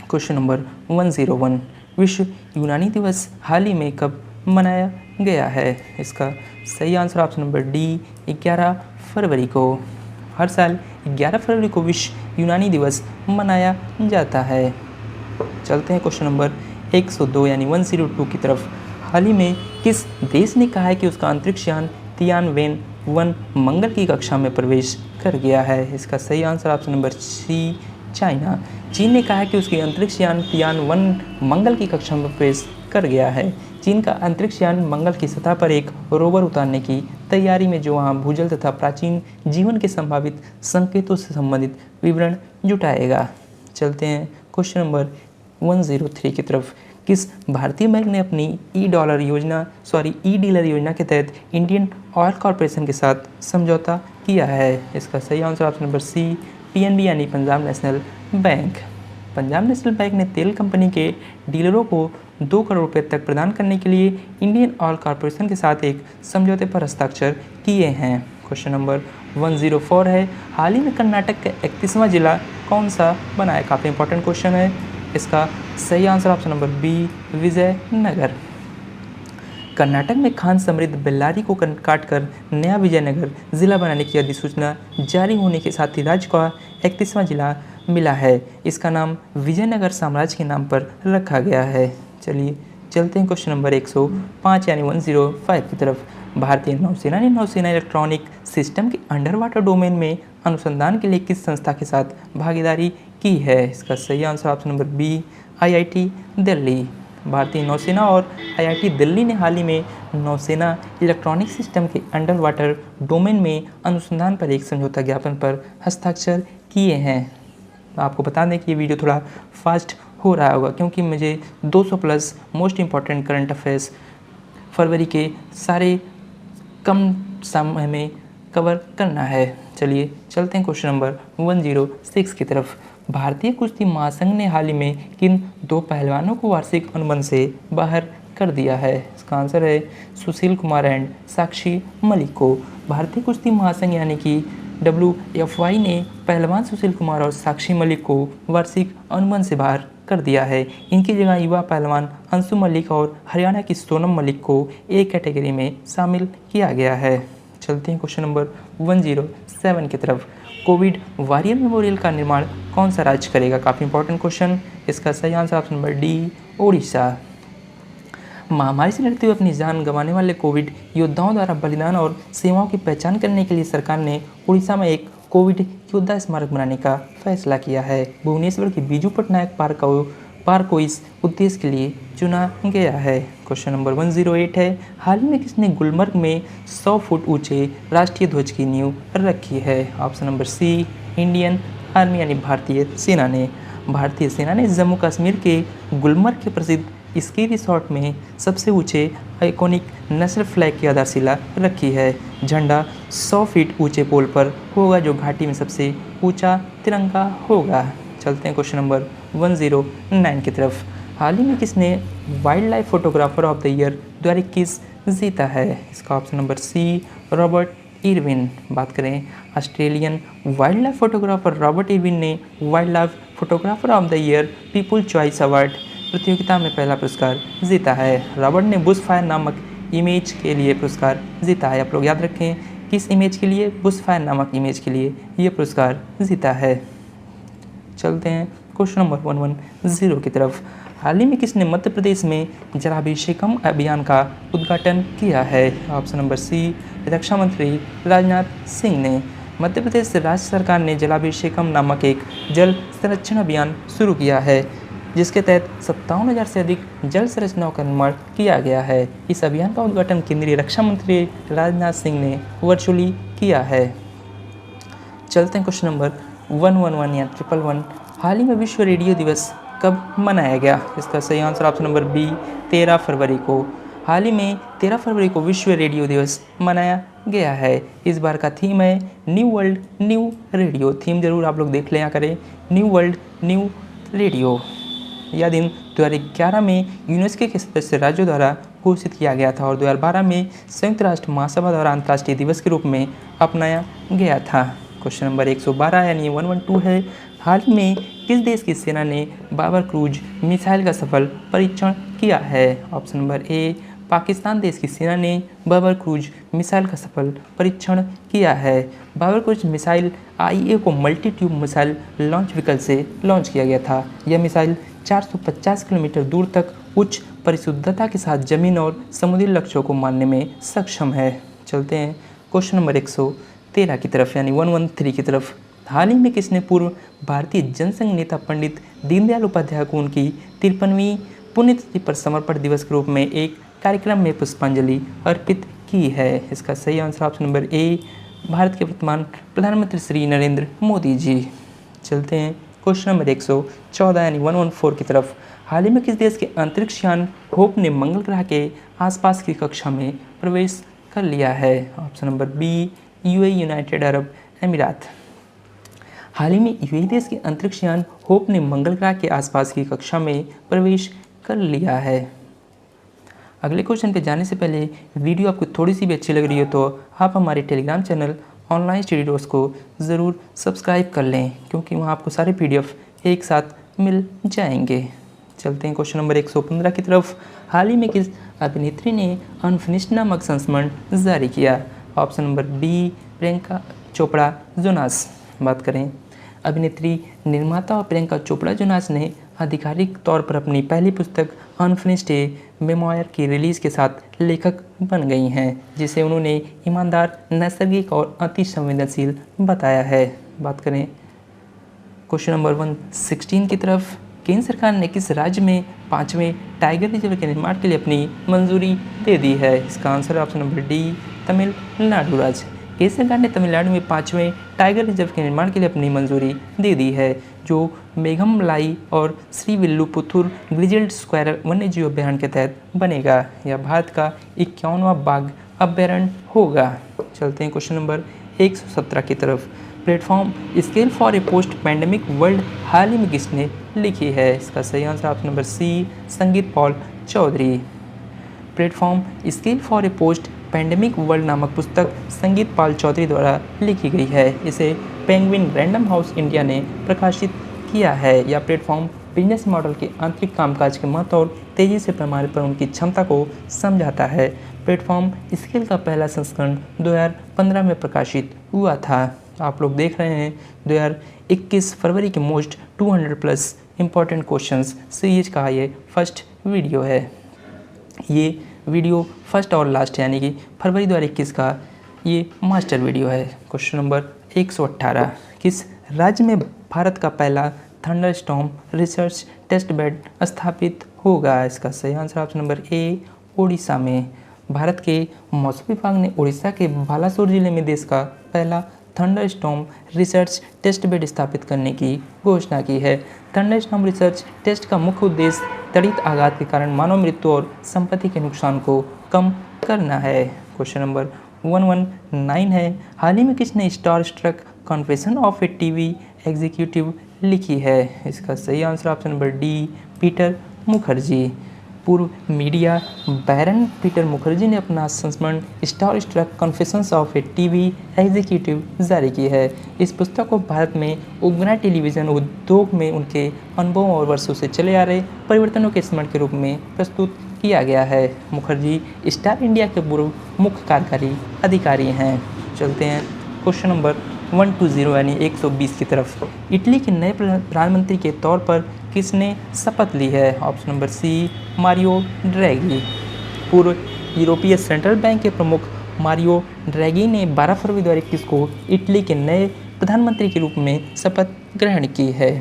Question number 101। विश्व यूनानी दिवस हाल ही में कब मनाया गया है? इसका सही आंसर ऑप्शन नंबर डी, 11 फरवरी को। हर साल 11 फरवरी को विश्व यूनानी दिवस मनाया जाता है। चलते हैं क्वेश्चन नंबर 102 यानी 102 की तरफ। हाल ही में किस देश ने कहा है कि उसका अंतरिक्ष यान तियानवेन-1 मंगल की कक्षा में प्रवेश कर गया है? इसका सही answer option number C, China. चीन ने कहा है कि उसकी अंतरिक्ष यान तियानवेन मंगल की कक्षा में प्रवेश कर गया है। चीन का अंतरिक्ष यान मंगल की सतह पर एक रोवर उतारने की तैयारी में, जो वहाँ भूजल तथा प्राचीन जीवन के संभावित संकेतों से संबंधित विवरण जुटाएगा। चलते हैं क्वेश्चन नंबर 103 की तरफ। किस भारतीय बैंक ने अपनी ई डीलर योजना के तहत इंडियन ऑयल कॉरपोरेशन के साथ समझौता किया है? इसका सही answer option number C, PNB यानी Punjab National Bank. Punjab National Bank ने तेल कंपनी के डीलरों को 2 करोड़ रुपए तक प्रदान करने के लिए इंडियन ऑयल कॉरपोरेशन के साथ एक समझौते पर हस्ताक्षर किए हैं। क्वेश्चन नंबर 104 है। हाल ही में कर्नाटक का 31वां जिला कौन सा बना है? काफ़ी इंपॉर्टेंट क्वेश्चन है। इसका सही answer option number B, Vijayanagar. Karnataka में खान समृद्ध बेल्लारी को काटकर नया विजयनगर जिला बनाने की अधिसूचना जारी होने के साथ ही राज्य का 31वां जिला मिला है। इसका नाम विजयनगर साम्राज्य के नाम पर रखा गया है। चलिए चलते हैं क्वेश्चन नंबर 105 यानी 105 की तरफ। भारतीय नौसेना ने नौसेना इलेक्ट्रॉनिक सिस्टम के अंडर वाटर डोमेन में अनुसंधान के लिए किस संस्था के साथ भागीदारी की है? इसका सही answer option number B, IIT Delhi. भारतीय नौसेना और आईआईटी दिल्ली ने हाल ही में नौसेना इलेक्ट्रॉनिक सिस्टम के अंडर वाटर डोमेन में अनुसंधान पर एक समझौता ज्ञापन पर हस्ताक्षर किए हैं। आपको बता दें कि ये वीडियो थोड़ा फास्ट हो रहा होगा क्योंकि मुझे 200+ मोस्ट इम्पॉर्टेंट करंट अफेयर्स फरवरी के सारे कम समय में कवर करना है। चलिए चलते हैं क्वेश्चन नंबर 106 की तरफ। भारतीय कुश्ती महासंघ ने हाल ही में किन 2 पहलवानों को वार्षिक अनुबंध से बाहर कर दिया है? इसका आंसर है सुशील कुमार एंड साक्षी मलिक को। भारतीय कुश्ती महासंघ यानी कि WFY ने पहलवान सुशील कुमार और साक्षी मलिक को वार्षिक अनुबंध से बाहर कर दिया है। इनकी जगह युवा पहलवान अंशु मलिक और हरियाणा की सोनम मलिक को एक कैटेगरी में शामिल किया गया है। चलते हैं क्वेश्चन नंबर 107 की तरफ। कोविड वॉरियर मेमोरियल का निर्माण कौन सा राज्य करेगा? काफ़ी इंपॉर्टेंट क्वेश्चन। इसका सही answer option number D, Orissa. महामारी से लड़ते हुए अपनी जान गंवाने वाले कोविड योद्धाओं द्वारा बलिदान और सेवाओं की पहचान करने के लिए सरकार ने उड़ीसा में एक कोविड योद्धा स्मारक बनाने का फैसला किया है। भुवनेश्वर के बीजू पटनायक पार्क को इस उद्देश्य के लिए चुना गया है। क्वेश्चन नंबर 108 है। हाल ही में किसने गुलमर्ग में 100 फुट ऊंचे राष्ट्रीय ध्वज की नींव रखी है? Option number C, Indian army यानी भारतीय सेना ने। भारतीय सेना ने जम्मू कश्मीर के गुलमर्ग के प्रसिद्ध स्की रिसॉर्ट में सबसे ऊंचे आइकॉनिक नेशनल फ्लैग की आधारशिला रखी है। झंडा 100 फीट ऊंचे पोल पर होगा जो घाटी में सबसे ऊंचा तिरंगा होगा। चलते हैं क्वेश्चन नंबर 109 की तरफ। हाल ही में किसने wildlife photographer of the year 2021 जीता है? इसका option number C Robert Irwin. बात करें Australian wildlife photographer Robert Irwin ने wildlife photographer of the year people choice award प्रतियोगिता में पहला पुरस्कार जीता है। रॉबर्ट ने बुश फायर नामक इमेज के लिए पुरस्कार जीता है। आप लोग याद रखें किस इमेज के लिए? बुश फायर नामक इमेज के लिए ये पुरस्कार जीता है। चलते हैं क्वेश्चन नंबर 110 की तरफ। हाल ही में किसने मध्य प्रदेश में जलाभिषेकम अभियान का उद्घाटन किया है? ऑप्शन नंबर सी रक्षा मंत्री राजनाथ सिंह ने। मध्य प्रदेश राज्य सरकार ने जलाभिषेकम नामक एक जल संरक्षण अभियान शुरू किया है जिसके तहत 57,000 से अधिक जल संरचनाओं का निर्माण किया गया है। इस अभियान का उद्घाटन केंद्रीय रक्षा मंत्री राजनाथ सिंह ने वर्चुअली किया है। चलते हैं क्वेश्चन नंबर 111 या 111। हाल ही में विश्व रेडियो दिवस कब मनाया गया? इसका सही आंसर ऑप्शन नंबर बी 13 फरवरी को। हाल ही में 13 फरवरी को विश्व रेडियो दिवस मनाया गया है। इस बार का थीम है new world new radio. Theme जरूर आप लोग देख लिया करें, न्यू वर्ल्ड न्यू रेडियो। यह दिन 2011 में यूनेस्को के सदस्य राज्यों द्वारा घोषित किया गया था और 2012 में संयुक्त राष्ट्र महासभा द्वारा अंतर्राष्ट्रीय दिवस के रूप में अपनाया गया था। क्वेश्चन नंबर 112 यानी 112 है। हाल ही में किस देश की सेना ने बाबर क्रूज मिसाइल का सफल परीक्षण किया है? ऑप्शन नंबर ए पाकिस्तान देश की सेना ने बाबर क्रूज मिसाइल का सफल परीक्षण किया है। बाबर क्रूज मिसाइल आईए को multi tube missile launch vehicle से लॉन्च किया गया था। यह मिसाइल 450 किलोमीटर दूर तक उच्च परिशुद्धता के साथ जमीन और समुद्री लक्ष्यों को मारने में सक्षम है। चलते हैं क्वेश्चन नंबर 113 की तरफ यानी 113 की तरफ। हाल ही में किसने पूर्व भारतीय जनसंघ नेता पंडित दीनदयाल उपाध्याय को उनकी 53वीं पुण्यतिथि पर समर्पण दिवस के रूप में एक कार्यक्रम में पुष्पांजलि अर्पित की है? इसका सही आंसर ऑप्शन नंबर ए भारत के वर्तमान प्रधानमंत्री श्री नरेंद्र मोदी जी। चलते हैं क्वेश्चन नंबर 114 यानी 114 की तरफ। हाल ही में किस देश के अंतरिक्ष यान होप ने मंगल ग्रह के आसपास की कक्षा में प्रवेश कर लिया है? Option number B UAE united Arab अमीरात। हाल ही में यूएई देश के अंतरिक्ष यान होप ने मंगल ग्रह के आसपास की कक्षा में प्रवेश कर लिया है। अगले क्वेश्चन पे जाने से पहले वीडियो आपको थोड़ी सी भी अच्छी लग रही हो तो आप हमारे Telegram channel online study dose को ज़रूर सब्सक्राइब कर लें क्योंकि वहाँ आपको सारे पीडीएफ एक साथ मिल जाएंगे। चलते हैं क्वेश्चन नंबर 115 की तरफ। हाल ही में किस अभिनेत्री ने अनफिनिश्ड नामक संस्मरण जारी किया? Option number B Priyanka Chopra Jonas. बात करें अभिनेत्री निर्माता और प्रियंका चोपड़ा जोनास ने आधिकारिक तौर पर अपनी पहली पुस्तक अनफिनिश्ड मेमोयर की रिलीज़ के साथ लेखक बन गई हैं जिसे उन्होंने ईमानदार, नैसर्गिक और अति संवेदनशील बताया है। बात करें क्वेश्चन नंबर 116 की तरफ। केंद्र सरकार ने किस राज्य में 5वें टाइगर रिजर्व के निर्माण के लिए अपनी मंजूरी दे दी है? इसका आंसर है ऑप्शन नंबर डी तमिलनाडु राज्य। केंद्र सरकार ने तमिलनाडु में 5वें टाइगर रिजर्व के निर्माण के लिए अपनी मंजूरी दे दी है जो मेघमलाई और श्रीविल्लुपुथुर ग्रिजल्ड स्क्वायरल वन्यजीव अभ्यारण्य के तहत बनेगा। यह भारत का 51वां बाघ अभ्यारण्य होगा। चलते हैं क्वेश्चन नंबर 117 की तरफ। Platform scale for a post pandemic world हाल ही में किसने लिखी है? इसका सही answer option number C Sangeet Paul Choudhary. Platform scale for a post pandemic world नामक पुस्तक संगीत पाल चौधरी द्वारा लिखी गई है। इसे पेंगुइन रैंडम हाउस इंडिया ने प्रकाशित किया है। यह प्लेटफॉर्म बिजनेस मॉडल के आंतरिक कामकाज के महत्व और तेजी से पैमाने पर उनकी क्षमता को समझाता है। प्लेटफॉर्म स्केल का पहला संस्करण 2015 में प्रकाशित हुआ था। आप लोग देख रहे हैं 2021 फरवरी के मोस्ट 200+ इम्पॉर्टेंट क्वेश्चंस सीरीज का ये फर्स्ट वीडियो है। ये वीडियो फर्स्ट और लास्ट यानी कि फरवरी 2021 का ये मास्टर वीडियो है। Question number 118। किस राज्य में भारत का पहला थंडरस्टॉर्म रिसर्च टेस्ट बेड स्थापित होगा? इसका सही आंसर ऑप्शन नंबर ए ओडिशा में। भारत के मौसम विभाग ने उड़ीसा के बालासोर जिले में देश का पहला थंडरस्टॉर्म रिसर्च टेस्ट बेड स्थापित करने की घोषणा की है। थंडरस्टॉर्म रिसर्च टेस्ट का मुख्य उद्देश्य त्वरित आघात के कारण मानव मृत्यु और संपत्ति के नुकसान को कम करना है। क्वेश्चन नंबर 119 है, हाल ही में किसने Star Trek confession of a TV executive लिखी है? इसका सही answer option number D, Peter Mukerjea. पूर्व मीडिया बैरन पीटर मुखर्जी ने अपना संस्मरण Star Trek confessions of a TV executive जारी की है। इस पुस्तक को भारत में उभरते टेलीविज़न उद्योग में उनके अनुभवों और वर्षों से चले आ रहे परिवर्तनों के स्मरण के रूप में प्रस्तुत किया गया है। मुखर्जी स्टार इंडिया के पूर्व मुख्य कार्यकारी अधिकारी हैं। चलते हैं क्वेश्चन नंबर 120 यानी 120 की तरफ। इटली के नए प्रधानमंत्री के तौर पर किसने शपथ ली है? Option number C, Mario Draghi. पूर्व यूरोपीय सेंट्रल बैंक के प्रमुख मारियो ड्रैगी ने 12 फरवरी 2021 को इटली के नए प्रधानमंत्री के रूप में शपथ ग्रहण की है।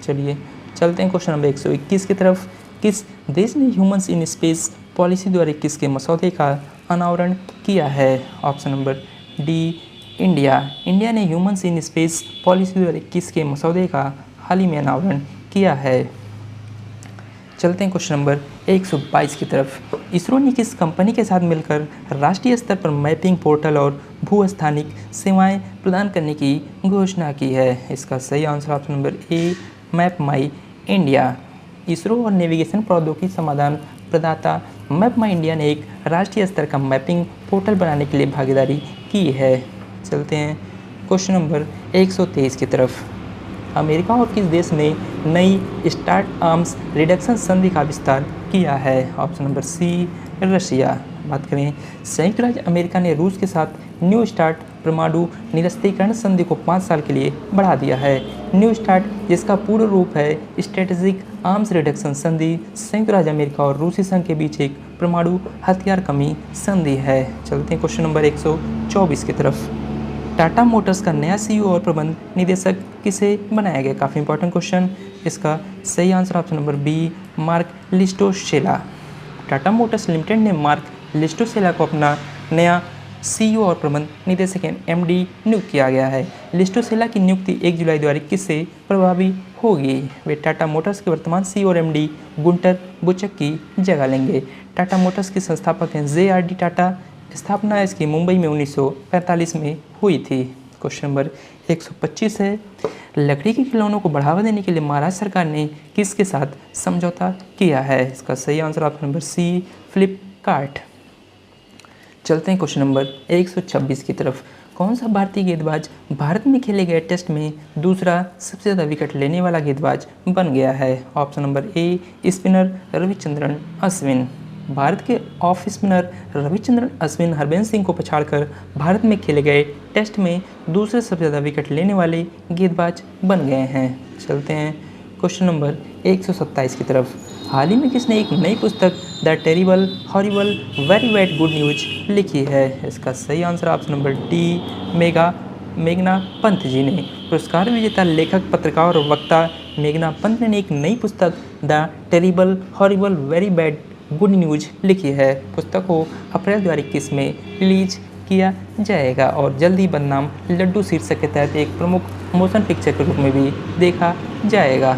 चलिए चलते हैं क्वेश्चन नंबर 121 की तरफ। किस देश ने ह्यूमन्स इन स्पेस पॉलिसी 2021 के मसौदे का अनावरण किया है? Option number D, India. India ने ह्यूमन्स इन स्पेस पॉलिसी 2021 के मसौदे का हाल ही में अनावरण किया है। चलते हैं क्वेश्चन नंबर 122 की तरफ। इसरो ने किस कंपनी के साथ मिलकर राष्ट्रीय स्तर पर मैपिंग पोर्टल और भूस्थानिक सेवाएं प्रदान करने की घोषणा की है? इसका सही आंसर ऑप्शन नंबर ए, मैप माई इंडिया। इसरो और नेविगेशन प्रौद्योगिकी समाधान प्रदाता मैप माई इंडिया ने एक राष्ट्रीय स्तर का मैपिंग पोर्टल बनाने के लिए भागीदारी की है। चलते हैं क्वेश्चन नंबर 123 की तरफ। अमेरिका और किस देश ने नई स्टार्ट आर्म्स रिडक्शन संधि का विस्तार किया है? Option number C, Russia. बात करें संयुक्त राज्य अमेरिका ने रूस के साथ न्यू स्टार्ट परमाणु निरस्त्रीकरण संधि को 5 साल के लिए बढ़ा दिया है। न्यू स्टार्ट, जिसका पूर्ण रूप है स्ट्रेटेजिक आर्म्स रिडक्शन संधि, संयुक्त राज्य अमेरिका और रूसी संघ के बीच एक परमाणु हथियार कमी संधि है। चलते हैं क्वेश्चन नंबर 124 की तरफ। टाटा मोटर्स का नया सीईओ और प्रबंध निदेशक किसे बनाया गया? काफ़ी इंपॉर्टेंट क्वेश्चन। इसका सही answer option number B, Marc Llistosella. Tata Motors Limited ने मार्क लिस्टोसेला को अपना नया सीईओ और प्रबंध निदेशक एमडी नियुक्त किया गया है। लिस्टोसेला की नियुक्ति 1 जुलाई 2021 से प्रभावी होगी। वे टाटा मोटर्स के वर्तमान सीईओ और एमडी गुंटर बुचक की जगह लेंगे। टाटा मोटर्स के संस्थापक हैं JRD टाटा। स्थापना इसकी मुंबई में 1945 में हुई थी। क्वेश्चन नंबर 125 है, लकड़ी के खिलौनों को बढ़ावा देने के लिए महाराष्ट्र सरकार ने किसके साथ समझौता किया है? इसका सही answer option number C, Flipkart. चलते हैं क्वेश्चन नंबर 126 की तरफ। कौन सा भारतीय गेंदबाज भारत में खेले गए टेस्ट में दूसरा सबसे ज़्यादा विकेट लेने वाला गेंदबाज बन गया है? ऑप्शन नंबर ए, स्पिनर रविचंद्रन अश्विन। भारत के ऑफ स्पिनर रविचंद्रन अश्विन हरभजन सिंह को पछाड़कर भारत में खेले गए टेस्ट में दूसरे सबसे ज़्यादा विकेट लेने वाले गेंदबाज बन गए हैं। चलते हैं क्वेश्चन नंबर 127 की तरफ। हाल ही में किसने एक नई पुस्तक the terrible horrible very bad good news लिखी है? इसका सही आंसर ऑप्शन नंबर डी, मेघना पंत जी ने। पुरस्कार विजेता लेखक, पत्रकार और वक्ता मेघना पंत ने एक नई पुस्तक the terrible horrible very bad good news लिखी है। पुस्तक को अप्रैल 2021 में रिलीज किया जाएगा और जल्दी बदनाम लड्डू शीर्षक के तहत एक प्रमुख मोशन पिक्चर के रूप में भी देखा जाएगा।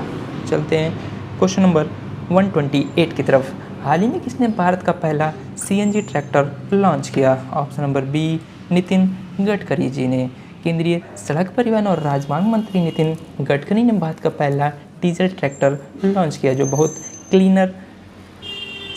चलते हैं क्वेश्चन नंबर 128 की तरफ। हाल ही में किसने भारत का पहला CNG ट्रैक्टर लॉन्च किया? Option number B, Nitin Gadkari ji ने। केंद्रीय सड़क परिवहन और राजमार्ग मंत्री नितिन गडकरी ने भारत का पहला डीजल ट्रैक्टर लॉन्च किया, जो बहुत क्लीनर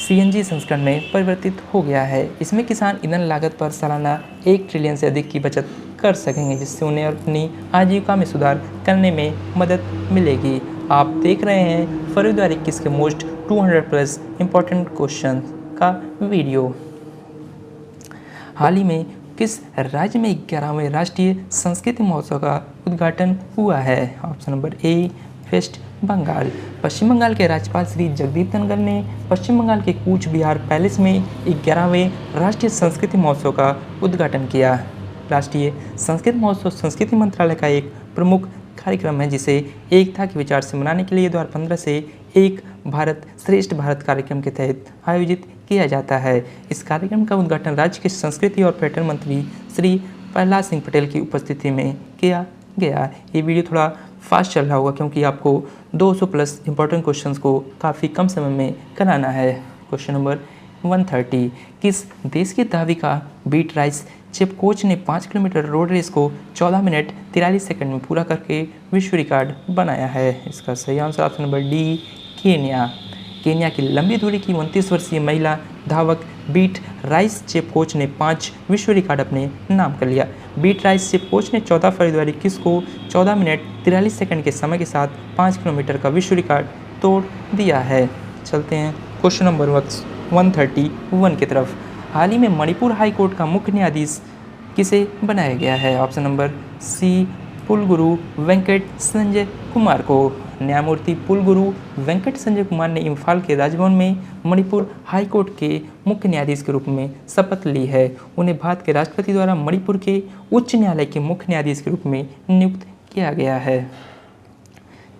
CNG संस्करण में परिवर्तित हो गया है। इसमें किसान ईंधन लागत पर सालाना 1 ट्रिलियन से अधिक की बचत कर सकेंगे, जिससे उन्हें अपनी आजीविका में सुधार करने में मदद मिलेगी। आप देख रहे हैं फरवरी 2021 के मोस्ट 200+ इम्पॉर्टेंट क्वेश्चन का वीडियो। हाल ही में किस राज्य में 11वें राष्ट्रीय संस्कृति महोत्सव का उद्घाटन हुआ है? Option number A, west Bengal. पश्चिम बंगाल के राज्यपाल श्री जगदीप धनखड़ ने पश्चिम बंगाल के कूच बिहार पैलेस में 11वें राष्ट्रीय संस्कृति महोत्सव का उद्घाटन किया। राष्ट्रीय संस्कृति महोत्सव संस्कृति मंत्रालय का एक प्रमुख कार्यक्रम है, जिसे एकता के विचार से मनाने के लिए 2015 से एक भारत श्रेष्ठ भारत कार्यक्रम के तहत आयोजित किया जाता है। इस कार्यक्रम का उद्घाटन राज्य के संस्कृति और पर्यटन मंत्री श्री प्रहलाद सिंह पटेल की उपस्थिति में किया गया। ये वीडियो थोड़ा फास्ट चल रहा होगा क्योंकि आपको 200 प्लस इंपॉर्टेंट क्वेश्चंस को काफ़ी कम समय में कराना है। क्वेश्चन नंबर 130, किस देश की धाविका बीट राइस चिपकोच ने 5 किलोमीटर रोड रेस को 14 मिनट 43 सेकंड में पूरा करके विश्व रिकॉर्ड बनाया है? इसका सही answer option number D, Kenya. Kenya की लंबी दूरी की 29 वर्षीय महिला धावक बीट राइस चिपकोच ने 5 विश्व रिकॉर्ड अपने नाम कर लिया। बीट राइस चिपकोच ने 14 फरवरी 2021 को 14 मिनट 43 सेकंड के समय के साथ 5 किलोमीटर का विश्व रिकॉर्ड तोड़ दिया है। चलते हैं क्वेश्चन नंबर 131 की तरफ। हाल ही में मणिपुर हाई कोर्ट का मुख्य न्यायाधीश किसे बनाया गया है? Option number C, Pulaguru Venkat Sanjay Kumar को। न्यायमूर्ति पुलगुरु वेंकट संजय कुमार ने इम्फाल के राजभवन में मणिपुर हाई कोर्ट के मुख्य न्यायाधीश के रूप में शपथ ली है। उन्हें भारत के राष्ट्रपति द्वारा मणिपुर के उच्च न्यायालय के मुख्य न्यायाधीश के रूप में नियुक्त किया गया है।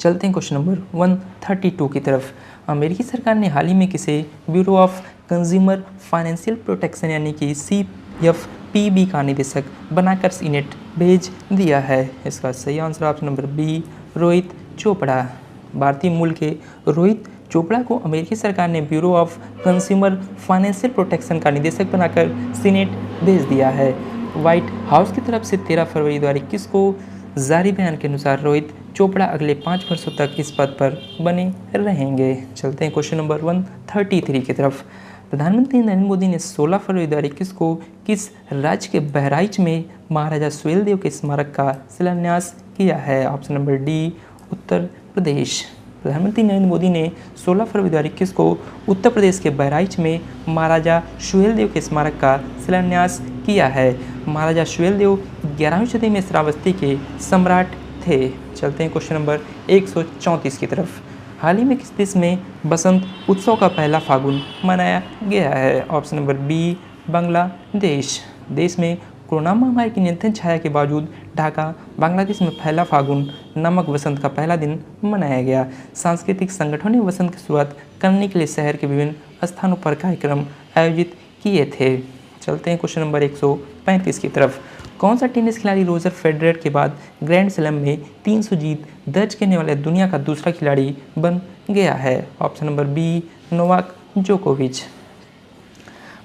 चलते हैं क्वेश्चन नंबर 132 की तरफ। अमेरिकी सरकार ने हाल ही में किसे bureau of consumer financial protection यानी कि CFPB का निदेशक बनाकर सीनेट भेज दिया है? इसका सही answer option number B, Rohit Chopra. भारतीय मूल के रोहित चोपड़ा को अमेरिकी सरकार ने bureau of consumer financial protection का निदेशक बनाकर सीनेट भेज दिया है। व्हाइट हाउस की तरफ से 13 फरवरी 2021 को जारी बयान के अनुसार रोहित चोपड़ा अगले 5 वर्षों तक इस पद पर बने रहेंगे। चलते हैं क्वेश्चन नंबर 133 की तरफ। प्रधानमंत्री नरेंद्र मोदी ने 16 फरवरी 2021 को किस राज्य के बहराइच में महाराजा सुहेलदेव के स्मारक का शिलान्यास किया है? Option number D, Uttar Pradesh. प्रधानमंत्री नरेंद्र मोदी ने 16 फरवरी 2021 को उत्तर प्रदेश के बहराइच में महाराजा सुहेलदेव के स्मारक का शिलान्यास किया है। महाराजा सुहेलदेव 11वीं सदी में श्रावस्ती के सम्राट थे। चलते हैं क्वेश्चन नंबर 134 की तरफ। हाल ही में किस देश में बसंत उत्सव का पहला फागुन मनाया गया है? Option number B, Bangladesh. देश में कोरोना महामारी की नियंत्रण छाया के बावजूद ढाका बांग्लादेश में पहला फागुन नामक वसंत का पहला दिन मनाया गया। सांस्कृतिक संगठनों ने वसंत की शुरुआत करने के लिए शहर के विभिन्न स्थानों पर कार्यक्रम आयोजित किए थे। चलते हैं क्वेश्चन नंबर 135 की तरफ। कौन सा टेनिस खिलाड़ी रोजर फेडरर के बाद ग्रैंड स्लैम में 300 जीत दर्ज करने वाले दुनिया का दूसरा खिलाड़ी बन गया है? ऑप्शन नंबर बी, नोवाक जोकोविच।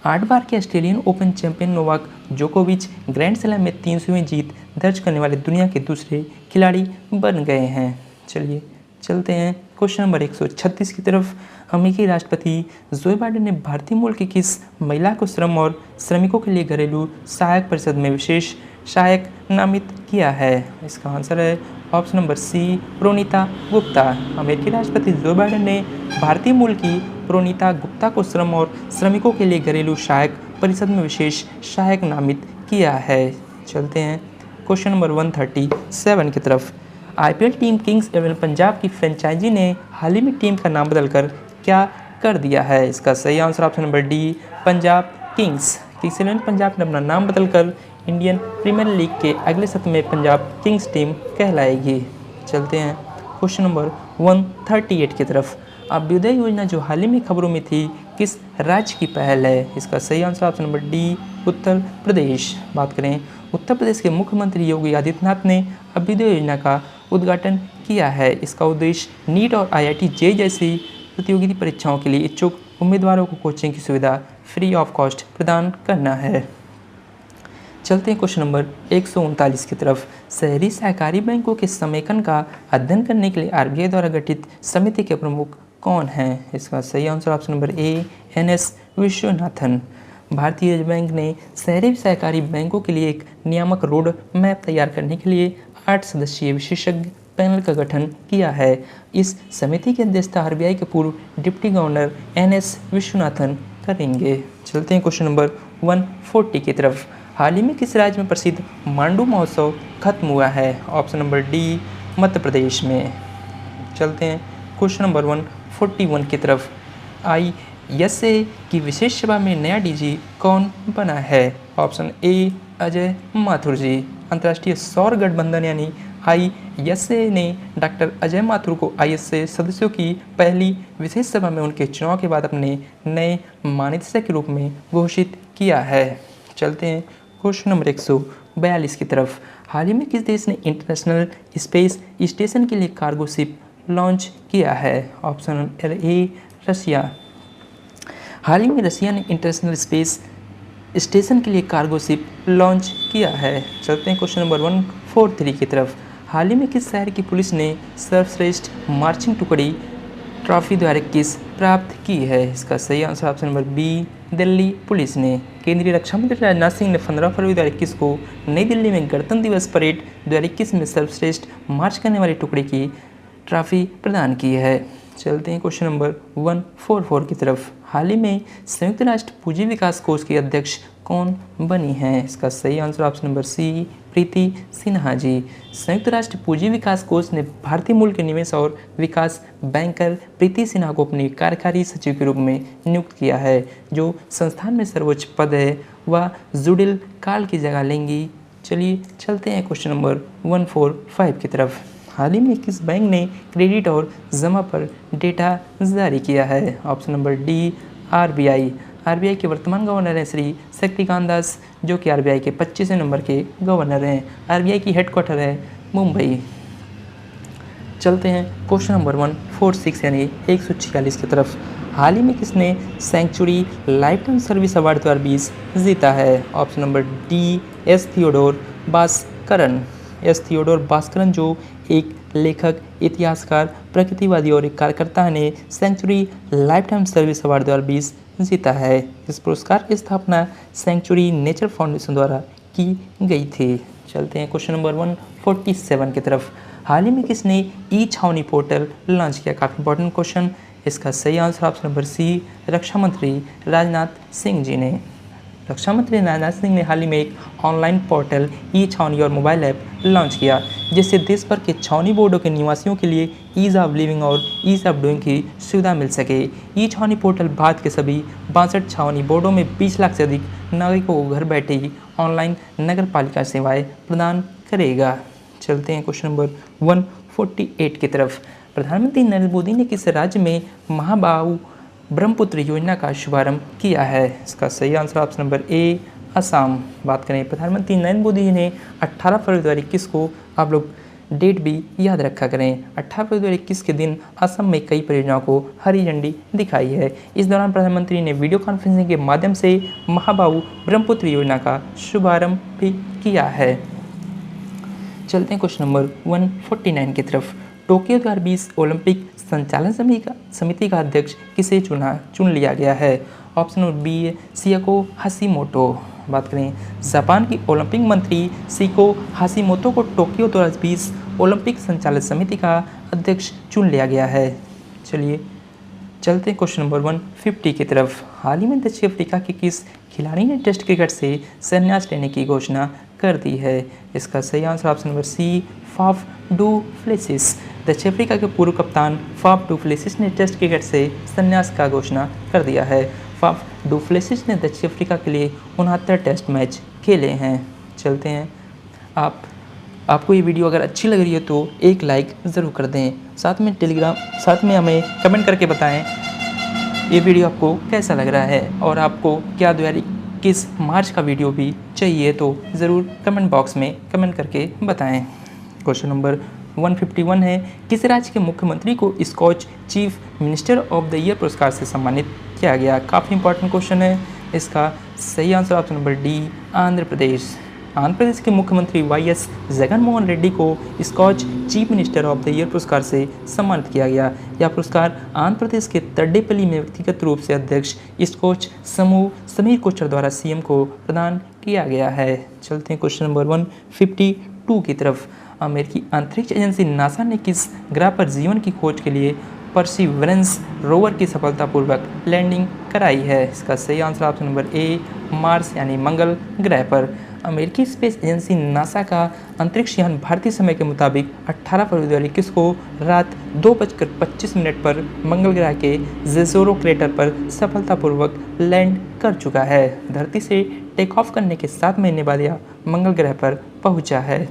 8 बार के ऑस्ट्रेलियन ओपन चैंपियन नोवाक जोकोविच ग्रैंड स्लैम में 300वीं जीत दर्ज करने वाले दुनिया के दूसरे खिलाड़ी बन गए हैं। चलिए चलते हैं क्वेश्चन नंबर 136 की तरफ। अमेरिकी राष्ट्रपति जो बाइडेन ने भारतीय मूल की किस महिला को श्रम और श्रमिकों के लिए घरेलू सहायक परिषद में विशेष सहायक नामित किया है? इसका आंसर है ऑप्शन नंबर सी, प्रोनीता गुप्ता। अमेरिकी राष्ट्रपति जो बाइडेन ने भारतीय मूल की प्रोनीता गुप्ता को श्रम और श्रमिकों के लिए घरेलू सहायक परिषद में विशेष सहायक नामित किया है। चलते हैं क्वेश्चन नंबर 137 की तरफ। IPL टीम किंग्स 11 पंजाब की फ्रेंचाइजी ने हाल ही में टीम का नाम बदलकर क्या कर दिया है? इसका सही answer option number D, Punjab Kings. Kings 11 Punjab ने अपना नाम बदलकर इंडियन प्रीमियर लीग के अगले सत्र में पंजाब किंग्स टीम कहलाएगी। चलते हैं क्वेश्चन नंबर 138 की तरफ। अभ्युदय योजना जो हाल ही में खबरों में थी किस राज्य की पहल है? इसका सही answer option number D, Uttar Pradesh. बात करें उत्तर प्रदेश के मुख्यमंत्री योगी आदित्यनाथ ने अभ्युदय योजना का उद्घाटन किया है। इसका उद्देश्य नीट और IIT JEE जैसी प्रतियोगिता परीक्षाओं के लिए इच्छुक उम्मीदवारों को कोचिंग की सुविधा फ्री ऑफ कॉस्ट प्रदान करना है। चलते हैं क्वेश्चन नंबर 139 की तरफ। शहरी सहकारी बैंकों के समेकन का अध्ययन करने के लिए RBI द्वारा गठित समिति के प्रमुख कौन हैं? इसका सही answer option number A, NS Vishwanathan. भारतीय रिजर्व बैंक ने शहरी सहकारी बैंकों के लिए एक नियामक रोड मैप तैयार करने के लिए 8 सदस्यीय विशेषज्ञ पैनल का गठन किया है। इस समिति की अध्यक्षता RBI के पूर्व डिप्टी गवर्नर NS विश्वनाथन करेंगे। चलते हैं क्वेश्चन नंबर 140 की तरफ। हाल ही में किस राज्य में प्रसिद्ध मांडू महोत्सव खत्म हुआ है? Option number D, Madhya Pradesh में। चलते हैं क्वेश्चन नंबर 141 की तरफ। ISA की विशेष सेवा में नया DG कौन बना है? ऑप्शन ए, अजय माथुर जी। अंतर्राष्ट्रीय सौर गठबंधन यानी ISA ने डॉक्टर अजय माथुर को ISA सदस्यों की पहली विशेष सभा में उनके चुनाव के बाद अपने नए महानिदेशक के रूप में घोषित किया है। चलते हैं क्वेश्चन नंबर 42 की तरफ। हाल ही में किस देश ने इंटरनेशनल स्पेस स्टेशन के लिए कार्गो शिप लॉन्च किया है? Option A Russia. हाल ही में रशिया ने इंटरनेशनल स्पेस स्टेशन के लिए कार्गो शिप लॉन्च किया है। चलते हैं क्वेश्चन नंबर 143 की तरफ। हाल ही में किस शहर की पुलिस ने सर्वश्रेष्ठ मार्चिंग टुकड़ी ट्रॉफी 2021 प्राप्त की है? इसका सही answer option number B Delhi police ने। केंद्रीय रक्षा मंत्री राजनाथ सिंह ने 15 फरवरी 2021 को नई दिल्ली में गणतंत्र दिवस परेड 2021 में सर्वश्रेष्ठ मार्च करने वाली टुकड़ी की ट्रॉफी प्रदान की है। चलते हैं क्वेश्चन नंबर 144 की तरफ। हाल ही में संयुक्त राष्ट्र पूंजी विकास कोष की अध्यक्ष कौन बनी हैं? इसका सही आंसर ऑप्शन नंबर सी प्रीति सिन्हा जी। संयुक्त राष्ट्र पूंजी विकास कोष ने भारतीय मूल के निवेश और विकास बैंकर प्रीति सिन्हा को अपनी कार्यकारी सचिव के रूप में नियुक्त किया है, जो संस्थान में सर्वोच्च पद है। वह जुडिल काल की जगह लेंगी। चलिए चलते हैं क्वेश्चन नंबर 145 की तरफ। हाल ही में किस बैंक ने क्रेडिट और जमा पर डेटा जारी किया है? Option number D RBI. RBI के वर्तमान गवर्नर हैं श्री शक्तिकांत दास, जो कि आरबीआई के 25वें नंबर के गवर्नर हैं। आरबीआई की हेडक्वार्टर है मुंबई। चलते हैं क्वेश्चन नंबर 146 यानी 146 की तरफ। हाल ही में किसने century lifetime service award 2020 जीता है? Option number D S Theodore Bhaskaran. S Theodore Bhaskaran, जो एक लेखक, इतिहासकार, प्रकृतिवादी और एक कार्यकर्ता ने century lifetime service award 2020 जीता है। इस पुरस्कार की स्थापना सेंचुरी नेचर फाउंडेशन द्वारा की गई थी। चलते हैं क्वेश्चन नंबर 147 की तरफ। हाल ही में किसने ई छावनी पोर्टल लॉन्च किया? काफ़ी इंपॉर्टेंट क्वेश्चन। इसका सही आंसर ऑप्शन नंबर सी रक्षा मंत्री राजनाथ सिंह जी ने। रक्षा मंत्री राजनाथ सिंह ने हाल ही में एक ऑनलाइन पोर्टल ई छावनी और मोबाइल ऐप लॉन्च किया, जिससे देश भर के छावनी बोर्डों के निवासियों के लिए ईज़ ऑफ लिविंग और ईज़ ऑफ डूइंग की सुविधा मिल सके। ई छावनी पोर्टल भारत के सभी 62 छावनी बोर्डों में 20 लाख से अधिक नागरिकों को घर बैठे ही ऑनलाइन नगर पालिका सेवाएँ प्रदान करेगा। चलते हैं क्वेश्चन नंबर 148 की तरफ। प्रधानमंत्री नरेंद्र मोदी ने किस राज्य में महाबाहु ब्रह्मपुत्र योजना का शुभारंभ किया है? इसका सही आंसर ऑप्शन नंबर ए असम। बात करें प्रधानमंत्री नरेंद्र मोदी जी ने 18 फरवरी 2021 को, आप लोग डेट भी याद रखा करें, 18 फरवरी 2021 के दिन असम में कई परियोजनाओं को हरी झंडी दिखाई है। इस दौरान प्रधानमंत्री ने वीडियो कॉन्फ्रेंसिंग के माध्यम से महाबाहु ब्रह्मपुत्र योजना का शुभारंभ भी किया है। चलते हैं क्वेश्चन नंबर 149 की तरफ। टोक्यो 2020 ओलंपिक संचालन समिति का अध्यक्ष किसे चुन लिया गया है? ऑप्शन नंबर बी है सियाको हाशिमोटो। बात करें जापान की ओलंपिक मंत्री सिको हाशिमोटो को टोक्यो 2020 ओलंपिक संचालन समिति का अध्यक्ष चुन लिया गया है। चलिए चलते हैं क्वेश्चन नंबर 150 की तरफ। हाल ही में दक्षिण अफ्रीका के किस खिलाड़ी ने टेस्ट क्रिकेट से संन्यास लेने की घोषणा कर दी है? इसका सही answer option number C Faf du Plessis. दक्षिण अफ्रीका के पूर्व कप्तान फाफ डू प्लेसिस ने टेस्ट क्रिकेट से संन्यास का घोषणा कर दिया है। फाफ डू प्लेसिस ने दक्षिण अफ्रीका के लिए 69 टेस्ट मैच खेले हैं। चलते हैं, आपको ये वीडियो अगर अच्छी लग रही है तो एक लाइक ज़रूर कर दें। साथ में हमें कमेंट करके बताएं ये वीडियो आपको कैसा लग रहा है, और आपको क्या 2021 मार्च का वीडियो भी चाहिए तो ज़रूर कमेंट बॉक्स में कमेंट करके बताएं। क्वेश्चन नंबर 151 है, किस राज्य के मुख्यमंत्री को scotch chief minister of the year पुरस्कार से सम्मानित किया गया? काफ़ी इंपॉर्टेंट क्वेश्चन है। इसका सही answer option number D Andhra Pradesh. Andhra Pradesh के मुख्यमंत्री वाईएस जगनमोहन रेड्डी को scotch chief minister of the year पुरस्कार से सम्मानित किया गया। यह पुरस्कार आंध्र प्रदेश के तड्डेपल्ली में व्यक्तिगत रूप से अध्यक्ष स्कॉच समूह समीर कोचर द्वारा सीएम को प्रदान किया गया है। चलते हैं क्वेश्चन नंबर 152 की तरफ। अमेरिकी अंतरिक्ष एजेंसी नासा ने किस ग्रह पर जीवन की खोज के लिए परसिवरेंस रोवर की सफलतापूर्वक लैंडिंग कराई है? इसका सही answer option number A Mars यानी मंगल ग्रह पर। अमेरिकी स्पेस एजेंसी नासा का अंतरिक्ष यान भारतीय समय के मुताबिक 18 फरवरी 2021 को रात 2:25 पर मंगल ग्रह के जेजोरो क्रेटर पर सफलतापूर्वक लैंड कर चुका है। धरती से टेक ऑफ करने के 7 महीने बाद यह मंगल ग्रह पर पहुंचा है।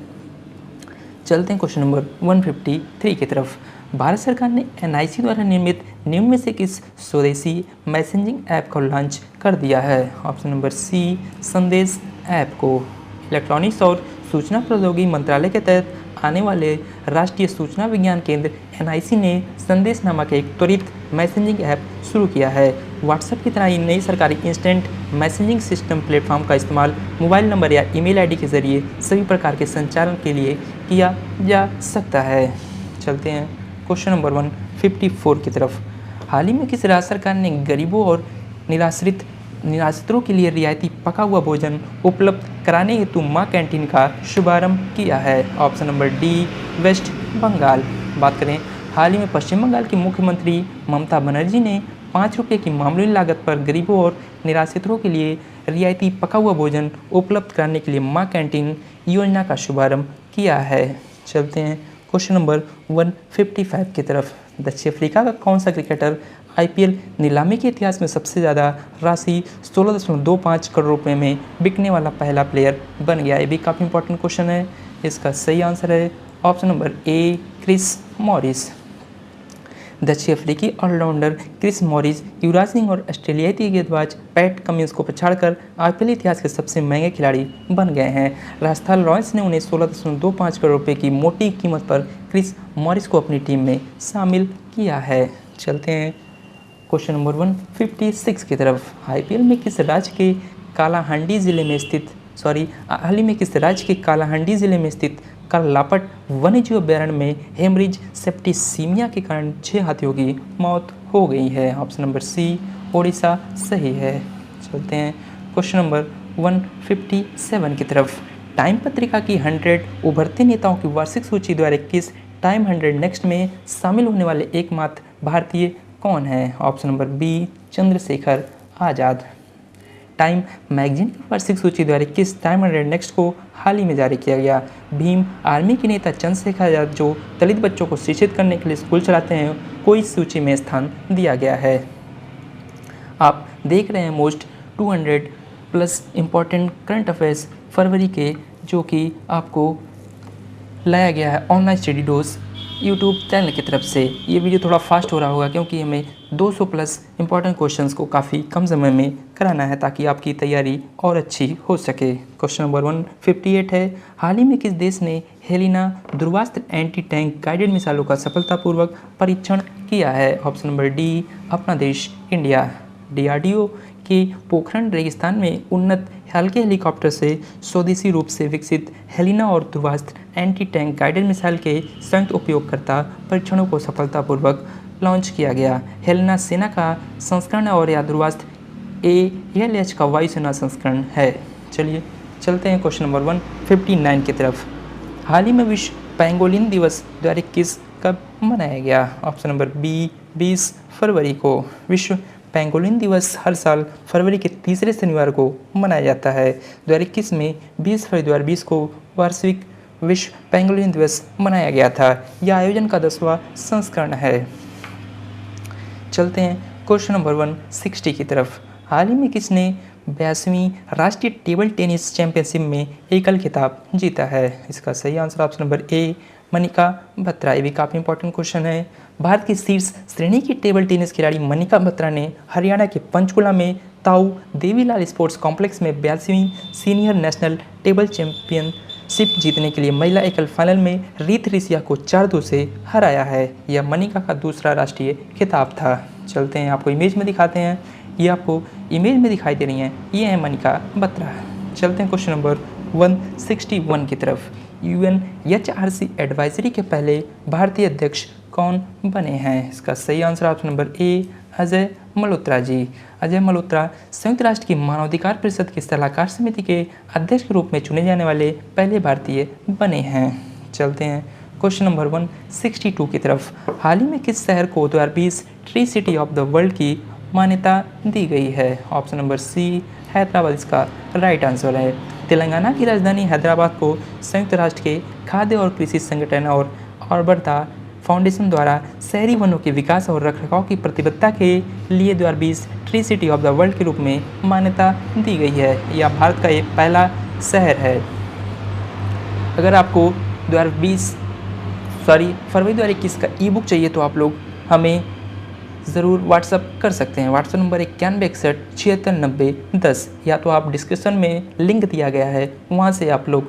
चलते हैं क्वेश्चन नंबर 153 की तरफ। भारत सरकार ने एनआईसी द्वारा निर्मित निम्न में से किस स्वदेशी मैसेजिंग ऐप को लॉन्च कर दिया है? ऑप्शन नंबर सी संदेश ऐप को। इलेक्ट्रॉनिक्स और सूचना प्रौद्योगिकी मंत्रालय के तहत आने वाले राष्ट्रीय सूचना विज्ञान केंद्र NIC ने संदेश नामक एक त्वरित मैसेजिंग ऐप शुरू किया है। व्हाट्सएप की तरह ही नई सरकारी इंस्टेंट मैसेजिंग सिस्टम प्लेटफॉर्म का इस्तेमाल मोबाइल नंबर या ईमेल आईडी के जरिए सभी प्रकार के संचालन के लिए किया जा सकता है। चलते हैं क्वेश्चन नंबर 154 की तरफ। हाल ही में किस राज्य सरकार ने गरीबों और निराश्रितों के लिए रियायती पका हुआ भोजन उपलब्ध कराने हेतु माँ कैंटीन का शुभारंभ किया है? Option number D, West Bengal. बात करें, हाल ही में पश्चिम बंगाल की मुख्यमंत्री ममता बनर्जी ने 5 रुपये की मामूली लागत पर गरीबों और निराश्रितों के लिए रियायती पका हुआ भोजन उपलब्ध कराने के लिए माँ कैंटीन योजना का शुभारंभ किया है। चलते हैं क्वेश्चन नंबर 155 की तरफ। दक्षिण अफ्रीका का कौन सा क्रिकेटर IPL नीलामी के इतिहास में सबसे ज़्यादा राशि 16.25 करोड़ रुपए में बिकने वाला पहला प्लेयर बन गया? ये भी काफ़ी इंपॉर्टेंट क्वेश्चन है। इसका सही आंसर है option number A, Chris Morris. दक्षिण अफ्रीकी allrounder Chris Morris Yuvraj Singh और ऑस्ट्रेलियाई गेंदबाज पैट कमिंस को पछाड़कर IPL इतिहास के सबसे महंगे खिलाड़ी बन गए हैं। राजस्थान रॉयल्स ने उन्हें 16.25 करोड़ रुपए की मोटी कीमत पर क्रिस मॉरिस को अपनी टीम में शामिल किया है। चलते हैं क्वेश्चन नंबर 156 की तरफ। IPL में किस राज्य के कालाहांडी जिले में स्थित कालापट वन्यजीव अभयारण्य में हेमरेज सेप्टिसीमिया के कारण 6 हाथियों की मौत हो गई है? ऑप्शन नंबर सी, ओडिशा सही है। चलते हैं क्वेश्चन नंबर 157 की तरफ। टाइम पत्रिका की 100 उभरते नेताओं की वार्षिक सूची द्वारा किस टाइम 100 नेक्स्ट में शामिल होने वाले एकमात्र भारतीय कौन है? Option number B, Chandrashekhar Azad. Time magazine की वार्षिक सूची द्वारा किस टाइम 100 नेक्स्ट को हाल ही में जारी किया गया? भीम आर्मी के नेता चंद्रशेखर आज़ाद जो दलित बच्चों को शिक्षित करने के लिए स्कूल चलाते हैं को इस सूची में स्थान दिया गया है। आप देख रहे हैं most 200 plus important current affairs फरवरी के, जो कि आपको लाया गया है online study dose YouTube channel की तरफ से। ये वीडियो थोड़ा फास्ट हो रहा होगा क्योंकि हमें 200 प्लस इंपॉर्टेंट क्वेश्चंस को काफ़ी कम समय में कराना है ताकि आपकी तैयारी और अच्छी हो सके। क्वेश्चन नंबर 158 है, हाल ही में किस देश ने Helina Dhruvastra anti tank guided मिसाइलों का सफलतापूर्वक परीक्षण किया है? ऑप्शन नंबर डी, अपना देश इंडिया। DRDO के पोखरण रेगिस्तान में उन्नत हल्के हेलीकॉप्टर से स्वदेशी रूप से विकसित हेलिना और Dhruvastra anti tank guided missile के संयुक्त उपयोगकर्ता परीक्षणों को सफलतापूर्वक लॉन्च किया गया। हेलिना सेना का संस्करण और या ध्रुवास्त्र ALH का वायुसेना संस्करण है। चलिए चलते हैं क्वेश्चन नंबर 159 की तरफ। हाल ही में विश्व पेंगोलिन दिवस 2021 कब मनाया गया? ऑप्शन नंबर बी, 20 फरवरी को। विश्व पेंगोलिन दिवस हर साल फरवरी के तीसरे शनिवार को मनाया जाता है। 2021 में 20 फरवरी 2020 को वार्षिक विश्व पेंगोलिन दिवस मनाया गया था। यह आयोजन का 10वां संस्करण है। चलते हैं क्वेश्चन नंबर 160 की तरफ। हाल ही में किसने 82वीं राष्ट्रीय टेबल टेनिस चैंपियनशिप में एकल खिताब जीता है? इसका सही आंसर ऑप्शन नंबर ए, मनिका बत्रा। ये भी काफ़ी इंपॉर्टेंट क्वेश्चन है। भारत की शीर्ष श्रेणी की टेबल टेनिस खिलाड़ी मनिका बत्रा ने हरियाणा के पंचकुला में ताऊ देवीलाल स्पोर्ट्स कॉम्प्लेक्स में 82वीं सीनियर नेशनल टेबल चैंपियनशिप जीतने के लिए महिला एकल फाइनल में रीत रिसिया को 4-2 से हराया है। यह मनिका का दूसरा राष्ट्रीय खिताब था। चलते हैं, आपको इमेज में दिखाते हैं। ये आपको इमेज में दिखाई दे रही हैं, ये है मनिका बत्रा। चलते हैं क्वेश्चन नंबर 161 की तरफ। UNHRC एडवाइजरी के पहले भारतीय अध्यक्ष कौन बने हैं? इसका सही answer option number A, Ajay Malhotra ji. Ajay Malhotra संयुक्त राष्ट्र की मानवाधिकार परिषद की सलाहकार समिति के अध्यक्ष के रूप में चुने जाने वाले पहले भारतीय बने हैं। चलते हैं क्वेश्चन नंबर 162 की तरफ। हाल ही में किस शहर को 2020 tree city of the world की मान्यता दी गई है? ऑप्शन नंबर सी, हैदराबाद इसका राइट आंसर है। तेलंगाना की राजधानी हैदराबाद को संयुक्त राष्ट्र के खाद्य और कृषि संगठन और आर्बरता फाउंडेशन द्वारा शहरी वनों के विकास और रखरखाव की प्रतिबद्धता के लिए 2020 tree city of the world के रूप में मान्यता दी गई है। यह भारत का एक पहला शहर है। अगर आपको फरवरी 2021 का ई बुक चाहिए तो आप लोग हमें ज़रूर व्हाट्सअप कर सकते हैं। व्हाट्सअप नंबर 9161769010, या तो आप डिस्क्रिप्शन में लिंक दिया गया है, वहाँ से आप लोग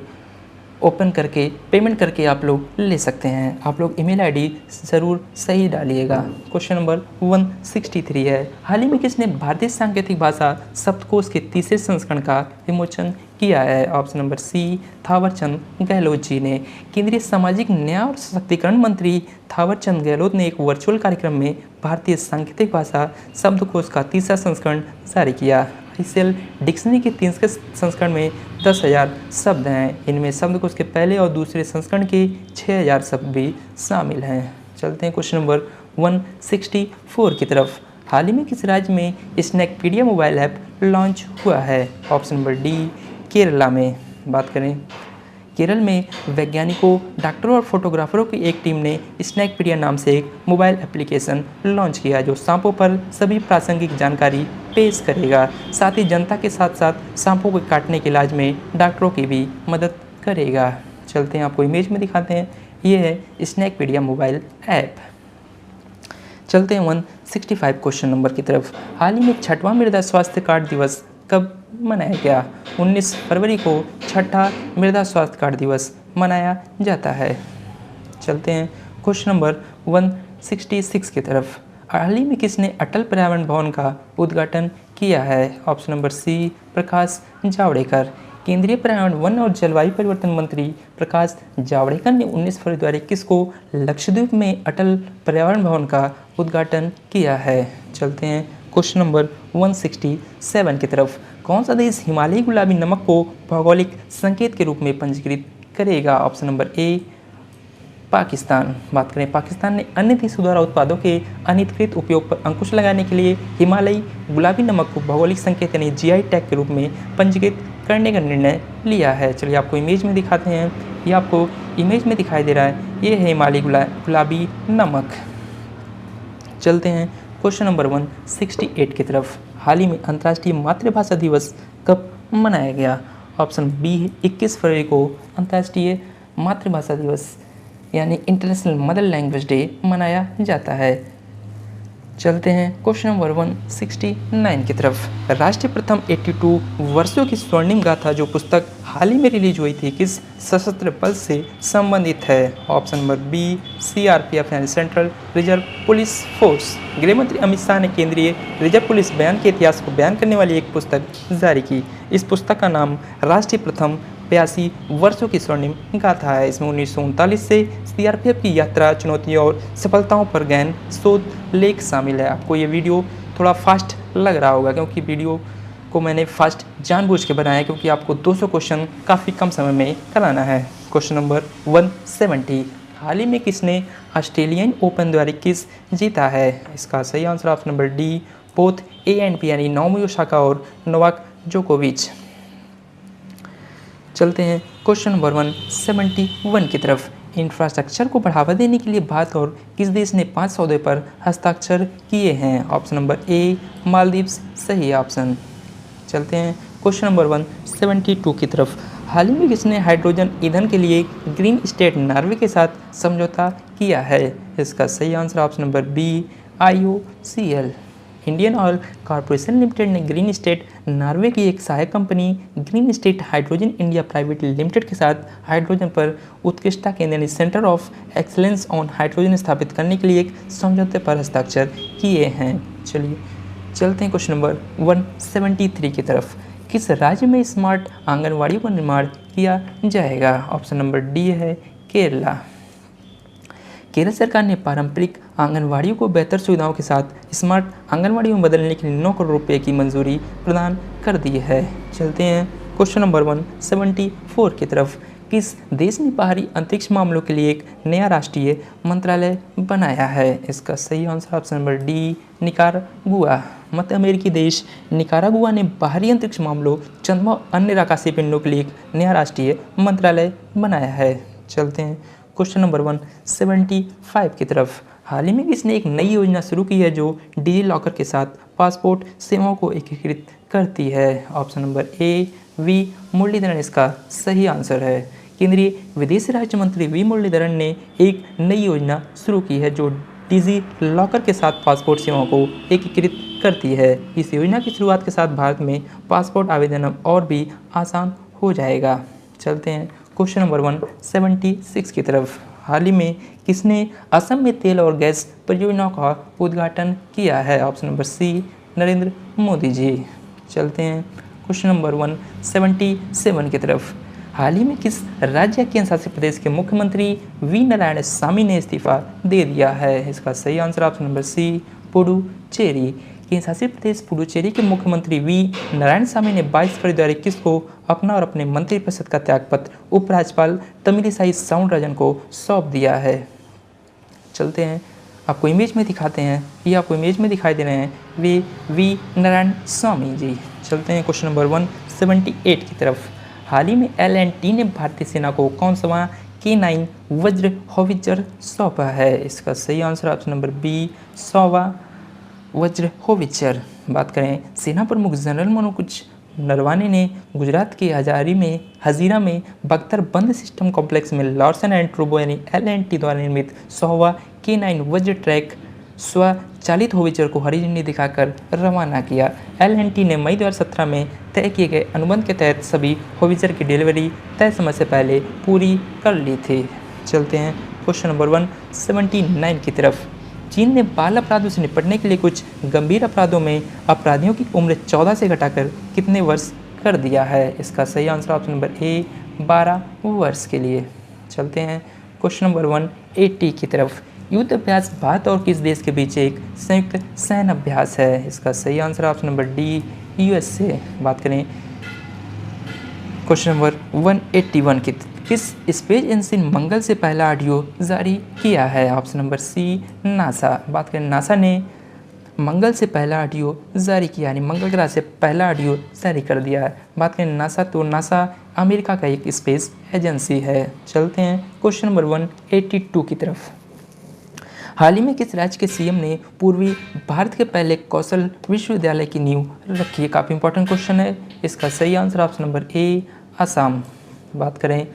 ओपन करके पेमेंट करके आप लोग ले सकते हैं। आप लोग ईमेल आईडी ज़रूर सही डालिएगा। क्वेश्चन नंबर 163 है, हाल ही में किसने भारतीय सांकेतिक भाषा शब्दकोश के तीसरे संस्करण का विमोचन किया है? Option number C, Thaawarchand Gehlot ji ने। केंद्रीय सामाजिक न्याय और सशक्तिकरण मंत्री थावरचंद गहलोत ने एक वर्चुअल कार्यक्रम में भारतीय सांकेतिक भाषा शब्दकोश का तीसरा संस्करण जारी किया। ICL डिक्शनरी के तीसरे संस्करण में 10,000 शब्द हैं। इनमें शब्दकोश के पहले और दूसरे संस्करण के 6,000 शब्द भी शामिल हैं। चलते हैं क्वेश्चन नंबर 164 की तरफ। हाल ही में किस राज्य में स्नैकपीडिया मोबाइल ऐप लॉन्च हुआ है? ऑप्शन नंबर डी, केरला में। बात करें केरल में वैज्ञानिकों, डॉक्टरों और फोटोग्राफरों की एक टीम ने स्नैकपीडिया नाम से एक मोबाइल एप्लीकेशन लॉन्च किया जो सांपों पर सभी प्रासंगिक जानकारी पेश करेगा। साथ ही जनता के साथ साथ सांपों को काटने के इलाज में डॉक्टरों की भी मदद करेगा। चलते हैं, आपको इमेज में दिखाते हैं। ये है स्नैकपीडिया मोबाइल ऐप। चलते हैं 165 क्वेश्चन नंबर की तरफ। हाल ही में 6वां मृदा स्वास्थ्य कार्ड दिवस कब मनाया गया? 19 फरवरी को 6ठा मृदा स्वास्थ्य कार्ड दिवस मनाया जाता है। चलते हैं क्वेश्चन नंबर 166 की तरफ। हाल ही में किसने अटल पर्यावरण भवन का उद्घाटन किया है? ऑप्शन नंबर सी, प्रकाश जावड़ेकर। केंद्रीय पर्यावरण, वन और जलवायु परिवर्तन मंत्री प्रकाश जावड़ेकर ने 19 फरवरी 2021 को लक्षद्वीप में अटल पर्यावरण भवन का उद्घाटन किया है। चलते हैं क्वेश्चन नंबर 167 की तरफ। कौन सा देश हिमालयी गुलाबी नमक को भौगोलिक संकेत के रूप में पंजीकृत करेगा? ऑप्शन नंबर ए, पाकिस्तान। बात करें पाकिस्तान ने अन्य देशों द्वारा उत्पादों के अनधिकृत उपयोग पर अंकुश लगाने के लिए हिमालयी गुलाबी नमक को भौगोलिक संकेत यानी GI टैग के रूप में पंजीकृत करने का निर्णय लिया है। चलिए आपको इमेज में दिखाते हैं। ये आपको इमेज में दिखाई दे रहा है, ये है हिमालयी गुलाबी नमक। चलते हैं क्वेश्चन नंबर 168 की तरफ। हाल ही में अंतर्राष्ट्रीय मातृभाषा दिवस कब मनाया गया? ऑप्शन बी, 21 फरवरी को अंतर्राष्ट्रीय मातृभाषा दिवस यानी इंटरनेशनल मदर लैंग्वेज डे मनाया जाता है। चलते हैं क्वेश्चन नंबर 169 की तरफ। राष्ट्रीय प्रथम 82 वर्षों की स्वर्णिम गाथा जो पुस्तक हाल ही में रिलीज हुई थी किस सशस्त्र बल से संबंधित है? ऑप्शन नंबर बी, CRPF यानी सेंट्रल रिजर्व पुलिस फोर्स। गृहमंत्री अमित शाह ने केंद्रीय रिजर्व पुलिस बयान के इतिहास को बयान करने वाली एक पुस्तक जारी की। इस पुस्तक का नाम राष्ट्रीय प्रथम 82 वर्षों की स्वर्णिम गाथा है। इसमें 1939 से CRPF की यात्रा, चुनौतियों और सफलताओं पर गहन शोध लेख शामिल है। आपको ये वीडियो थोड़ा फास्ट लग रहा होगा क्योंकि वीडियो को मैंने फास्ट जानबूझ के बनाया क्योंकि आपको 200 क्वेश्चन काफ़ी कम समय में कराना है। Question number 170। हाल ही में किसने ऑस्ट्रेलियन ओपन द्वारा किस जीता है? इसका सही answer option number D, both A and P यानी नाओमी ओसाका और नोवाक जोकोविच। चलते हैं क्वेश्चन नंबर 171 की तरफ। इंफ्रास्ट्रक्चर को बढ़ावा देने के लिए भारत और किस देश ने 5 सौदे पर हस्ताक्षर किए हैं? ऑप्शन नंबर ए, मालदीव्स सही ऑप्शन। चलते हैं क्वेश्चन नंबर 172 की तरफ। हाल ही में किसने हाइड्रोजन ईंधन के लिए ग्रीन स्टेट नॉर्वे के साथ समझौता किया है? इसका सही answer option number B, IOCL। Indian oil corporation limited ने ग्रीन स्टेट नॉर्वे की एक सहायक company green state hydrogen India private limited के साथ हाइड्रोजन पर उत्कृष्टता केंद्र यानी centre of excellence on hydrogen स्थापित करने के लिए एक समझौते पर हस्ताक्षर किए हैं। चलिए चलते हैं क्वेश्चन नंबर 173 की तरफ। किस राज्य में स्मार्ट आंगनवाड़ियों का निर्माण किया जाएगा? ऑप्शन नंबर डी है केरला। केरल सरकार ने पारंपरिक आंगनवाड़ियों को बेहतर सुविधाओं के साथ स्मार्ट आंगनवाड़ियों में बदलने के लिए 9 करोड़ रुपए की मंजूरी प्रदान कर दी है। चलते हैं क्वेश्चन नंबर 174 की तरफ। किस देश ने बाहरी अंतरिक्ष मामलों के लिए एक नया राष्ट्रीय मंत्रालय बनाया है? इसका सही answer option number D, Nicaragua. मध्य अमेरिकी देश निकारागुआ ने बाहरी अंतरिक्ष मामलों, चंद्रमा और अन्य आकाशीय पिंडों के लिए एक नया राष्ट्रीय मंत्रालय बनाया है। चलते हैं क्वेश्चन नंबर 175 की तरफ। हाल ही में किसने एक नई योजना शुरू की है जो डिजी लॉकर के साथ पासपोर्ट सेवाओं को एकीकृत करती है? Option number A, V Muralidharan इसका सही आंसर है। केंद्रीय विदेश राज्य मंत्री वी मुरलीधरन ने एक नई योजना शुरू की है जो डिजी लॉकर के साथ पासपोर्ट सेवाओं को एकीकृत करती है। इस योजना की शुरुआत के साथ भारत में पासपोर्ट आवेदन अब और भी आसान हो जाएगा। चलते हैं क्वेश्चन नंबर 176 की तरफ। हाल ही में किसने असम में तेल और गैस परियोजनाओं का उद्घाटन किया है? Option number C, Narendra Modi ji. चलते हैं क्वेश्चन नंबर 177 की तरफ। हाल ही में किस राज्य या केंद्र शासित प्रदेश के मुख्यमंत्री वी नारायण स्वामी ने इस्तीफा दे दिया है? इसका सही answer option number C, Puducherry. केंद्र शासित प्रदेश पुडुचेरी के मुख्यमंत्री वी नारायण स्वामी ने 22 फरवरी किसको अपना और अपने मंत्रिपरिषद का त्यागपत्र उपराज्यपाल तमिलिसाई साउंडराजन को सौंप दिया है? चलते हैं, आपको इमेज में दिखाते हैं, ये आपको इमेज में दिखाई दे रहे हैं वे वी नारायण स्वामी जी। चलते हैं क्वेश्चन नंबर 178 की तरफ। हाल ही में L&T ने भारतीय सेना को कौन सा K9 वज्र होवित्जर सौंपा है? इसका सही आंसर ऑप्शन नंबर बी, 100वां वज्र होवित्जर। बात करें सेना प्रमुख जनरल मनोज नरवाने ने गुजरात के हजीरा में बख्तर बंद सिस्टम कॉम्प्लेक्स में लॉर्सन एंड टूब्रो यानी L&T द्वारा निर्मित 100वां K9 वज्र ट्रैक स्वचालित होवित्जर को हरी झंडी दिखाकर रवाना किया। L&T ने मई 2017 में तय किए गए अनुबंध के तहत सभी होवित्जर की डिलीवरी तय समय से पहले पूरी कर ली थी। चलते हैं क्वेश्चन नंबर 179 की तरफ। चीन ने बाल अपराधों से निपटने के लिए कुछ गंभीर अपराधों में अपराधियों की उम्र 14 से घटाकर कितने वर्ष कर दिया है? इसका सही आंसर ऑप्शन नंबर ए, 12 वर्ष के लिए। चलते हैं क्वेश्चन नंबर 180 की तरफ। युद्ध अभ्यास भारत और किस देश के बीच एक संयुक्त सैन्य अभ्यास है? इसका सही answer option number D, USA। बात करें क्वेश्चन नंबर 181 की, किस स्पेस एजेंसी ने मंगल से पहला ऑडियो जारी किया है? Option number C, NASA. बात करें नासा ने मंगल से पहला ऑडियो जारी किया, यानी मंगल ग्रह से पहला ऑडियो जारी कर दिया है। बात करें नासा, तो नासा अमेरिका का एक स्पेस एजेंसी है। चलते हैं क्वेश्चन नंबर 182 की तरफ। हाल ही में किस राज्य के CM ने पूर्वी भारत के पहले कौशल विश्वविद्यालय की नींव रखी है? काफ़ी इंपॉर्टेंट क्वेश्चन है। इसका सही आंसर ऑप्शन नंबर ए, असम। बात करें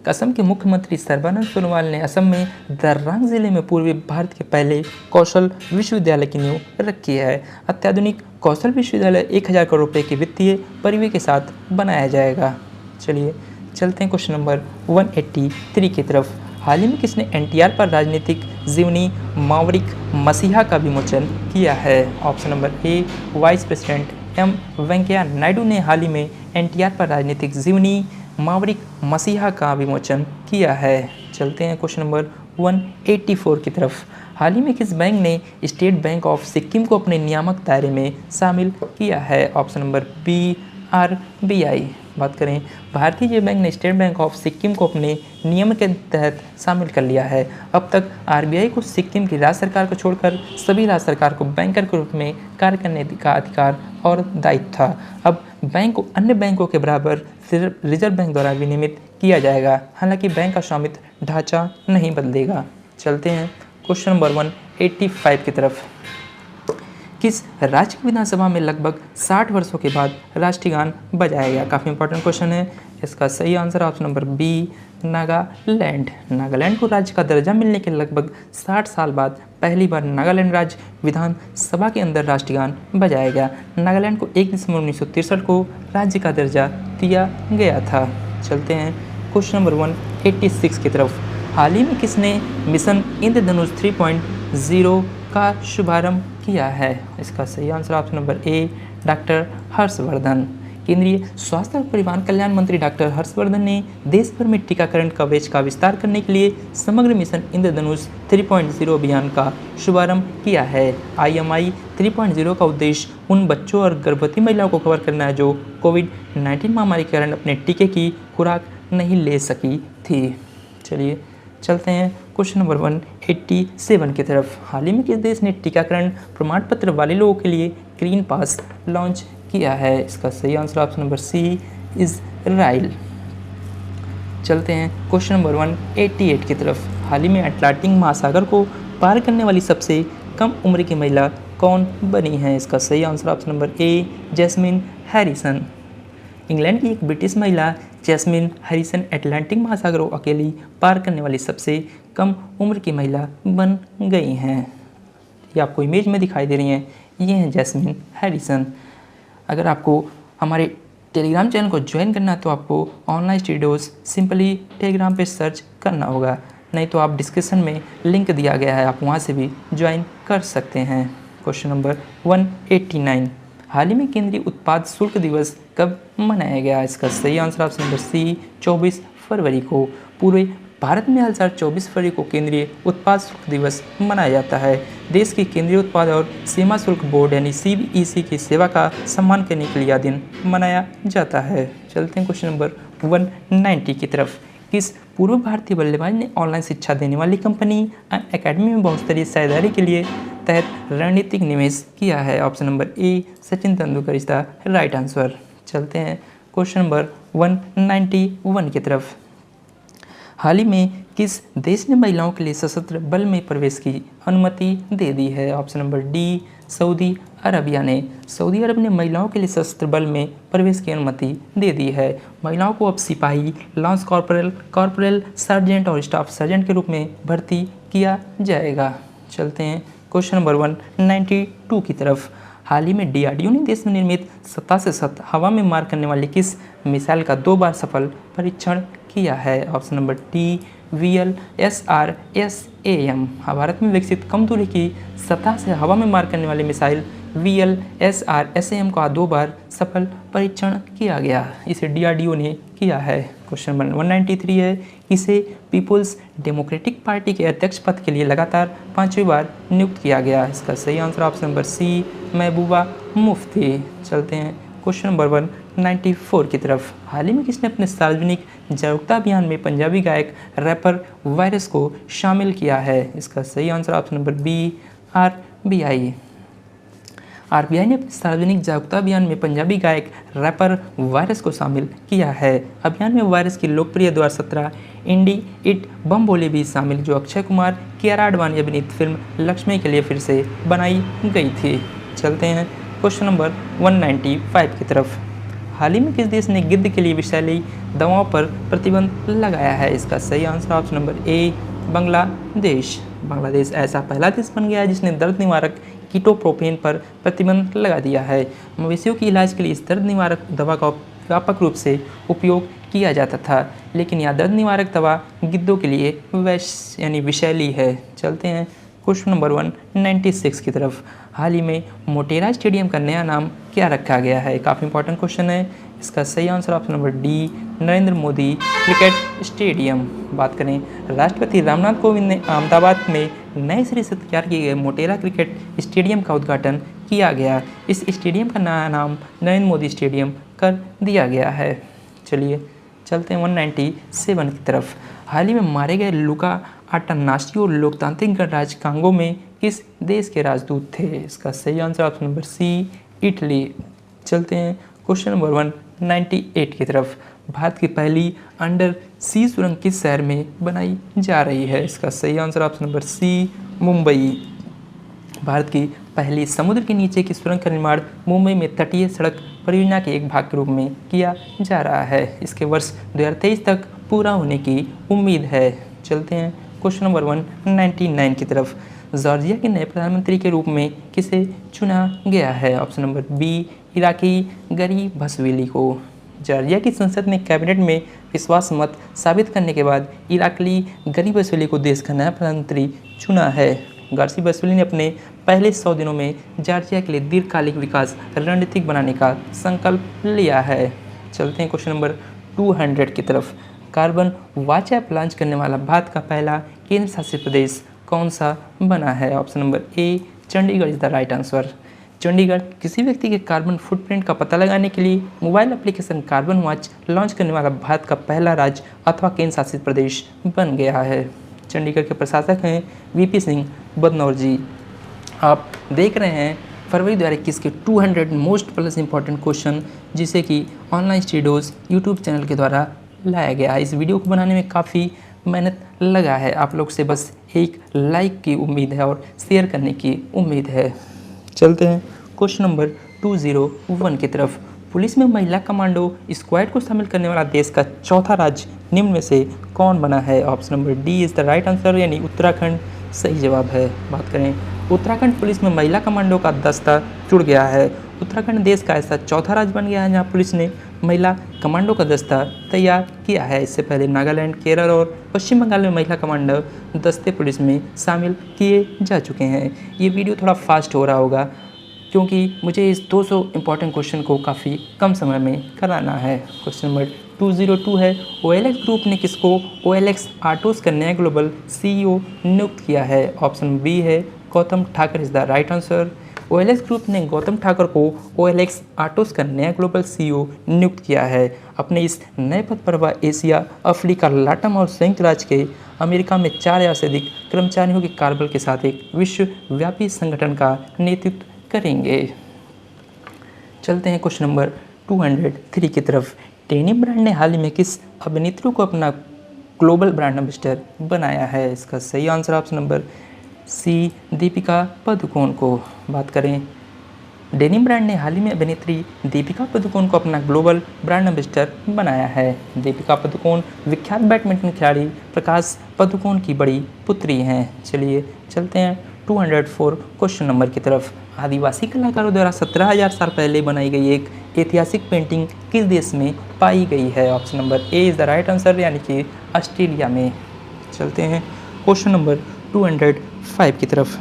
असम के मुख्यमंत्री सर्बानंद सोनोवाल ने असम में दर्रांग जिले में पूर्वी भारत के पहले कौशल विश्वविद्यालय की नींव रखी है। अत्याधुनिक कौशल विश्वविद्यालय 1000 करोड़ रुपये की वित्तीय परिव्यय के साथ बनाया जाएगा। चलिए चलते हैं क्वेश्चन नंबर 183 की तरफ। हाल ही में किसने NTR पर राजनीतिक जीवनी मावरिक मसीहा का विमोचन किया है? ऑप्शन नंबर ए, vice president M Venkaiah Naidu ने हाल ही में NTR पर राजनीतिक जीवनी मावरिक मसीहा का विमोचन किया है। चलते हैं क्वेश्चन नंबर 184 की तरफ। हाल ही में किस बैंक ने स्टेट बैंक ऑफ सिक्किम को अपने नियामक दायरे में शामिल किया है? Option number B, RBI। बात करें भारतीय रिजर्व बैंक ने स्टेट बैंक ऑफ सिक्किम को अपने नियम के तहत शामिल कर लिया है। अब तक RBI को सिक्किम की राज्य सरकार को छोड़कर सभी राज्य सरकार को बैंकर के रूप में कार्य करने का अधिकार और दायित्व था। अब बैंक को अन्य बैंकों के बराबर रिजर्व बैंक द्वारा विनियमित किया जाएगा, हालांकि बैंक का स्वामित्व ढांचा नहीं बदलेगा। चलते हैं क्वेश्चन नंबर 185 की तरफ। किस राज्य की विधानसभा में लगभग 60 वर्षों के बाद राष्ट्रीय गान बजाया गया? काफ़ी इंपॉर्टेंट क्वेश्चन है। इसका सही answer option number B, Nagaland. Nagaland को राज्य का दर्जा मिलने के लगभग 60 साल बाद पहली बार नागालैंड राज्य विधानसभा के अंदर राष्ट्रीय गान बजाया गया। नागालैंड को 1 दिसंबर 1963 को राज्य का दर्जा दिया गया था। चलते हैं क्वेश्चन नंबर 186 की तरफ। हाल ही में किसने मिशन इंद्रधनुष 3.0 का शुभारंभ किया है? इसका सही आंसर ऑप्शन नंबर ए, डॉक्टर हर्षवर्धन। केंद्रीय स्वास्थ्य और परिवार कल्याण मंत्री डॉक्टर हर्षवर्धन ने देश भर में टीकाकरण कवरेज का विस्तार करने के लिए समग्र मिशन इंद्रधनुष 3.0 अभियान का शुभारंभ किया है। IMI 3.0 का उद्देश्य उन बच्चों और गर्भवती महिलाओं को कवर करना है जो कोविड-19 महामारी के कारण अपने टीके की खुराक नहीं ले सकी थी। चलिए चलते हैं क्वेश्चन नंबर 187 की तरफ। हाल ही में किस देश ने टीकाकरण प्रमाण पत्र वाले लोगों के लिए ग्रीन पास लॉन्च किया है? इसका सही answer option number C, Israel. चलते हैं क्वेश्चन नंबर 188 की तरफ। हाल ही में अटलांटिक महासागर को पार करने वाली सबसे कम उम्र की महिला कौन बनी है? इसका सही answer option number A, Jasmin Harrison. England की एक ब्रिटिश महिला जैस्मिन हैरिसन अटलांटिक महासागर को अकेली पार करने वाली सबसे कम उम्र की महिला बन गई हैं। ये आपको इमेज में दिखाई दे रही हैं, ये हैं जैस्मिन हैरिसन। अगर आपको हमारे टेलीग्राम चैनल को ज्वाइन करना है तो आपको ऑनलाइन स्टूडियोज़ सिंपली टेलीग्राम पे सर्च करना होगा, नहीं तो आप डिस्क्रिप्शन में लिंक दिया गया है, आप वहाँ से भी ज्वाइन कर सकते हैं। क्वेश्चन नंबर 189, हाल ही में केंद्रीय उत्पाद शुल्क दिवस कब मनाया गया? इसका सही आंसर ऑप्शन नंबर सी 24 फरवरी को। पूरे भारत में हर साल 24 फरवरी को केंद्रीय उत्पाद शुल्क दिवस मनाया जाता है। देश के केंद्रीय उत्पाद और सीमा शुल्क बोर्ड यानी CBEC की सेवा का सम्मान करने के लिए यह दिन मनाया जाता है। चलते हैं क्वेश्चन नंबर 190 की तरफ। किस पूर्व भारतीय बल्लेबाज ने ऑनलाइन शिक्षा देने वाली कंपनी एकेडमी में बहुस्तरीय साझेदारी के लिए तहत रणनीतिक निवेश किया है? Option number A Sachin Tendulkar is the right answer. चलते हैं क्वेश्चन नंबर 191 की तरफ। हाल ही में किस देश ने महिलाओं के लिए सशस्त्र बल में प्रवेश की अनुमति दे दी है? Option number D Saudi Arabia ने। सऊदी अरब ने महिलाओं के लिए सशस्त्र बल में प्रवेश की अनुमति दे दी है। महिलाओं को अब सिपाही, लांस कॉर्पोरल, सर्जेंट और स्टाफ सर्जेंट के रूप में भर्ती किया जाएगा। चलते हैं क्वेश्चन नंबर 192 की तरफ। हाल ही में DRDO ने देश में निर्मित 7 से 7 हवा में मार करने वाली किस मिसाइल का 2 बार सफल परीक्षण किया है? Option number D VLSRSAM। Bharat में विकसित कम दूरी की सतह से हवा में मार करने वाली मिसाइल VLSRSAM का 2 बार सफल परीक्षण किया गया, इसे DRDO ने किया है। क्वेश्चन नंबर 193 है, इसे पीपुल्स डेमोक्रेटिक पार्टी के अध्यक्ष पद के लिए लगातार 5वीं बार नियुक्त किया गया। इसका सही आंसर ऑप्शन नंबर सी महबूबा मुफ्ती। चलते हैं क्वेश्चन नंबर 194 की तरफ। हाल ही में किसने अपने सार्वजनिक जागरूकता अभियान में पंजाबी गायक रैपर वायरस को शामिल किया है? इसका सही answer option number B RBI ने अपने सार्वजनिक जागरूकता अभियान में पंजाबी गायक रैपर वायरस को शामिल किया है। अभियान में वायरस की लोकप्रिय 2017 इंडी इट बम बोली भी शामिल, जो अक्षय कुमार कियारा आडवाणी अभिनीत फिल्म लक्ष्मी के लिए फिर से बनाई गई थी। चलते हैं क्वेश्चन नंबर 195 की तरफ। हाल ही में किस देश ने गिद्ध के लिए विषैली दवाओं पर प्रतिबंध लगाया है? इसका सही आंसर ऑप्शन नंबर ए बांग्लादेश। बांग्लादेश ऐसा पहला देश बन गया है जिसने दर्द निवारक कीटोप्रोपेन पर प्रतिबंध लगा दिया है। मवेशियों के इलाज के लिए इस दर्द निवारक दवा का व्यापक रूप से उपयोग किया जाता था, लेकिन यह दर्द निवारक दवा गिद्धों के लिए विषैली है। चलते हैं क्वेश्चन नंबर 196 की तरफ। हाल ही में मोटेरा स्टेडियम का नया नाम क्या रखा गया है? काफ़ी इंपॉर्टेंट क्वेश्चन है। इसका सही answer option number D Narendra Modi cricket stadium. बात करें, राष्ट्रपति रामनाथ कोविंद ने अहमदाबाद में नए सिरे से तैयार किए गए मोटेरा क्रिकेट स्टेडियम का उद्घाटन किया गया। इस स्टेडियम का नया नाम नरेंद्र मोदी स्टेडियम कर दिया गया है। चलिए चलते हैं 197 की तरफ। हाल ही में मारे गए लुका आटानासियो और लोकतांत्रिक गणराज्य कांगो में किस देश के राजदूत थे? इसका सही answer option number C Italy. चलते हैं क्वेश्चन नंबर 198 की तरफ। भारत की पहली अंडर सी सुरंग किस शहर में बनाई जा रही है? इसका सही answer option number C Mumbai. भारत की पहली समुद्र के नीचे की सुरंग का निर्माण मुंबई में तटीय सड़क परियोजना के एक भाग के रूप में किया जा रहा है। इसके वर्ष 2023 तक पूरा होने की उम्मीद है। चलते हैं क्वेश्चन नंबर 199 की तरफ। जॉर्जिया के नए प्रधानमंत्री के रूप में किसे चुना गया है? ऑप्शन नंबर बी इराकी गरीबसवेली को। जॉर्जिया की संसद ने कैबिनेट में विश्वास मत साबित करने के बाद इराकी गरीबसवेली को देश का नया प्रधानमंत्री चुना है। गरीबसवेली ने अपने पहले 100 दिनों में जॉर्जिया के लिए दीर्घकालिक विकास रणनीति बनाने का संकल्प लिया है। चलते हैं क्वेश्चन नंबर 200 की तरफ। कार्बन वॉच ऐप लॉन्च करने वाला भारत का पहला केंद्र शासित प्रदेश कौन सा बना है? Option number A Chandigarh is the right answer. Chandigarh किसी व्यक्ति के कार्बन फुटप्रिंट का पता लगाने के लिए mobile application carbon watch launch करने वाला भारत का पहला राज्य अथवा केंद्र शासित प्रदेश बन गया है। चंडीगढ़ के प्रशासक हैं VP सिंह बदनौर जी। आप देख रहे हैं फरवरी 2021 के 200 मोस्ट प्लस इंपॉर्टेंट क्वेश्चन, जिसे कि ऑनलाइन स्टूडियोज यूट्यूब चैनल के द्वारा लाया गया। इस वीडियो को बनाने में काफ़ी मेहनत लगा है। आप लोग से बस एक लाइक की उम्मीद है और शेयर करने की उम्मीद है। चलते हैं क्वेश्चन नंबर 201 की तरफ। पुलिस में महिला कमांडो स्क्वाड को शामिल करने वाला देश का चौथा राज्य निम्न में से कौन बना है? Option number D is the right answer, यानी उत्तराखंड सही जवाब है। बात करें उत्तराखंड पुलिस में महिला कमांडो का दस्ता जुड़ गया है। उत्तराखंड देश का ऐसा चौथा राज्य बन गया है जहां पुलिस ने महिला कमांडो का दस्ता तैयार किया है। इससे पहले नागालैंड, केरल और पश्चिम बंगाल में महिला कमांडो दस्ते पुलिस में शामिल किए जा चुके हैं। ये वीडियो थोड़ा फास्ट हो रहा होगा क्योंकि मुझे इस 200 इंपॉर्टेंट क्वेश्चन को काफ़ी कम समय में कराना है। क्वेश्चन नंबर 202 है, OLX ग्रुप ने किसको OLX ऑटोस का नया ग्लोबल CEO नियुक्त किया है? ऑप्शन बी है Gautam Thakur is the right answer. OLX group ने गौतम ठाकुर को OLX ऑटोस का नया ग्लोबल CEO नियुक्त किया है। अपने इस नए पद पर वह एशिया, अफ्रीका, लाटम और संयुक्त राज्य के अमेरिका में 4000 से अधिक कर्मचारियों के कार्यबल के साथ एक विश्वव्यापी संगठन का नेतृत्व करेंगे। चलते हैं क्वेश्चन नंबर 203 की तरफ। डेनिम ब्रांड ने हाल ही में किस अभिनेत्री को अपना ग्लोबल ब्रांड एम्बेसडर बनाया है? इसका सही answer option number C Deepika Padukone को। बात करें, डेनिम ब्रांड ने हाल ही में अभिनेत्री दीपिका पादुकोण को अपना ग्लोबल ब्रांड एम्बेसडर बनाया है। दीपिका पादुकोण विख्यात बैडमिंटन खिलाड़ी प्रकाश पादुकोण की बड़ी पुत्री हैं। चलिए चलते हैं 204 क्वेश्चन नंबर की तरफ। आदिवासी कलाकारों द्वारा 17,000 साल पहले बनाई गई एक ऐतिहासिक पेंटिंग किस देश में पाई गई है? Option number A is the right answer, यानी कि ऑस्ट्रेलिया में। चलते हैं क्वेश्चन नंबर 205 की तरफ।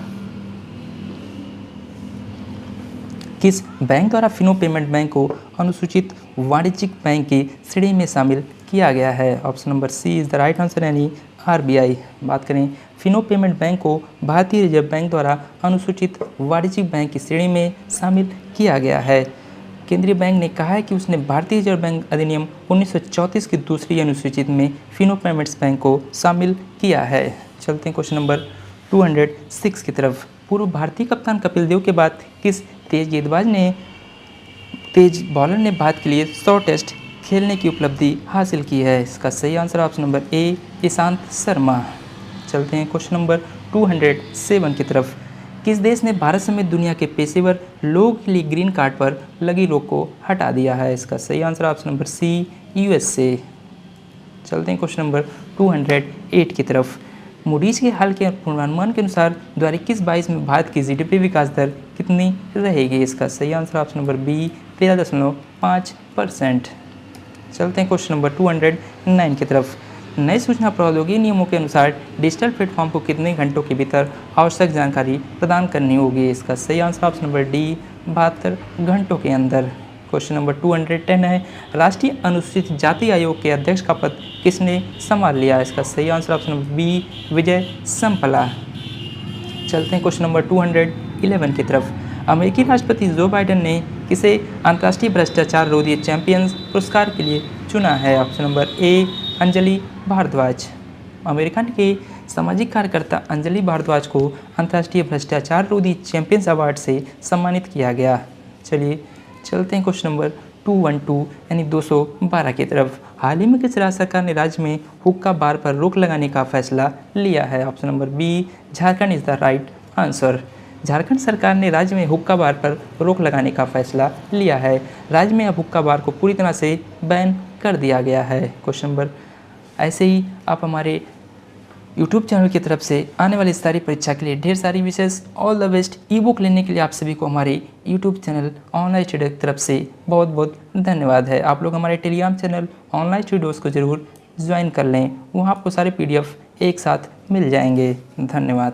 किस बैंक द्वारा फिनो पेमेंट बैंक को अनुसूचित वाणिज्यिक बैंक की श्रेणी में शामिल किया गया है? Option number C is the right answer, यानी RBI। बात करें, फिनो पेमेंट बैंक को भारतीय रिजर्व बैंक द्वारा अनुसूचित वाणिज्यिक बैंक की श्रेणी में शामिल किया गया है। केंद्रीय बैंक ने कहा है कि उसने भारतीय रिजर्व बैंक अधिनियम 1934 की दूसरी अनुसूचित में फिनो पेमेंट्स बैंक को शामिल किया है। चलते हैं क्वेश्चन नंबर 206 की तरफ। पूर्व भारतीय कप्तान कपिल देव के बाद किस तेज बॉलर ने भारत के लिए 100 टेस्ट खेलने की उपलब्धि हासिल की है? इसका सही आंसर ऑप्शन नंबर ए ईशांत शर्मा। चलते हैं क्वेश्चन नंबर 207 की तरफ। किस देश ने भारत समेत दुनिया के पेशेवर लोगों के लिए ग्रीन कार्ड पर लगी रोक को हटा दिया है? इसका सही answer option number C USA। चलते हैं क्वेश्चन नंबर 208 की तरफ। मूडीज के हाल के पूर्वानुमान के अनुसार 2021-22 में भारत की GDP विकास दर कितनी रहेगी? इसका सही आंसर ऑप्शन नंबर बी 13.5%। चलते हैं क्वेश्चन नंबर 209 की तरफ। नए सूचना प्रौद्योगिकी नियमों के अनुसार डिजिटल प्लेटफॉर्म को कितने घंटों के भीतर आवश्यक जानकारी प्रदान करनी होगी? इसका सही आंसर ऑप्शन नंबर डी 72 घंटों के अंदर। क्वेश्चन नंबर 210 है, राष्ट्रीय अनुसूचित जाति आयोग के अध्यक्ष का पद किसने संभाल लिया? इसका सही आंसर ऑप्शन नंबर बी विजय संपला। चलते हैं क्वेश्चन नंबर 211 की तरफ। अमेरिकी राष्ट्रपति जो बाइडेन ने किसे अंतर्राष्ट्रीय भ्रष्टाचार रोधी चैंपियंस पुरस्कार के लिए चुना है? Option number A Anjali Bharadwaj. America के सामाजिक कार्यकर्ता अंजलि भारद्वाज को अंतर्राष्ट्रीय भ्रष्टाचार रोधी चैंपियंस अवार्ड से सम्मानित किया गया। चलिए चलते हैं क्वेश्चन नंबर 212 यानी 212 की तरफ। हाल ही में किस राज्य सरकार ने राज्य में हुक्का बार पर रोक लगाने का फैसला लिया है? Option number B Jharkhand is the right answer. Jharkhand सरकार ने राज्य में हुक्का बार पर रोक लगाने का फैसला लिया है। राज्य में अब हुक्का बार को पूरी तरह से बैन कर दिया गया है। क्वेश्चन नंबर ऐसे ही आप हमारे YouTube चैनल की तरफ से आने वाली सारी परीक्षा के लिए ढेर सारी विशेष ऑल द बेस्ट ई-बुक लेने के लिए आप सभी को हमारे YouTube चैनल ऑनलाइन स्टडी की तरफ से बहुत बहुत धन्यवाद है। आप लोग हमारे टेलीग्राम चैनल ऑनलाइन स्टडीज को ज़रूर ज्वाइन कर लें, वहाँ आपको सारे PDF एक साथ मिल जाएंगे। धन्यवाद।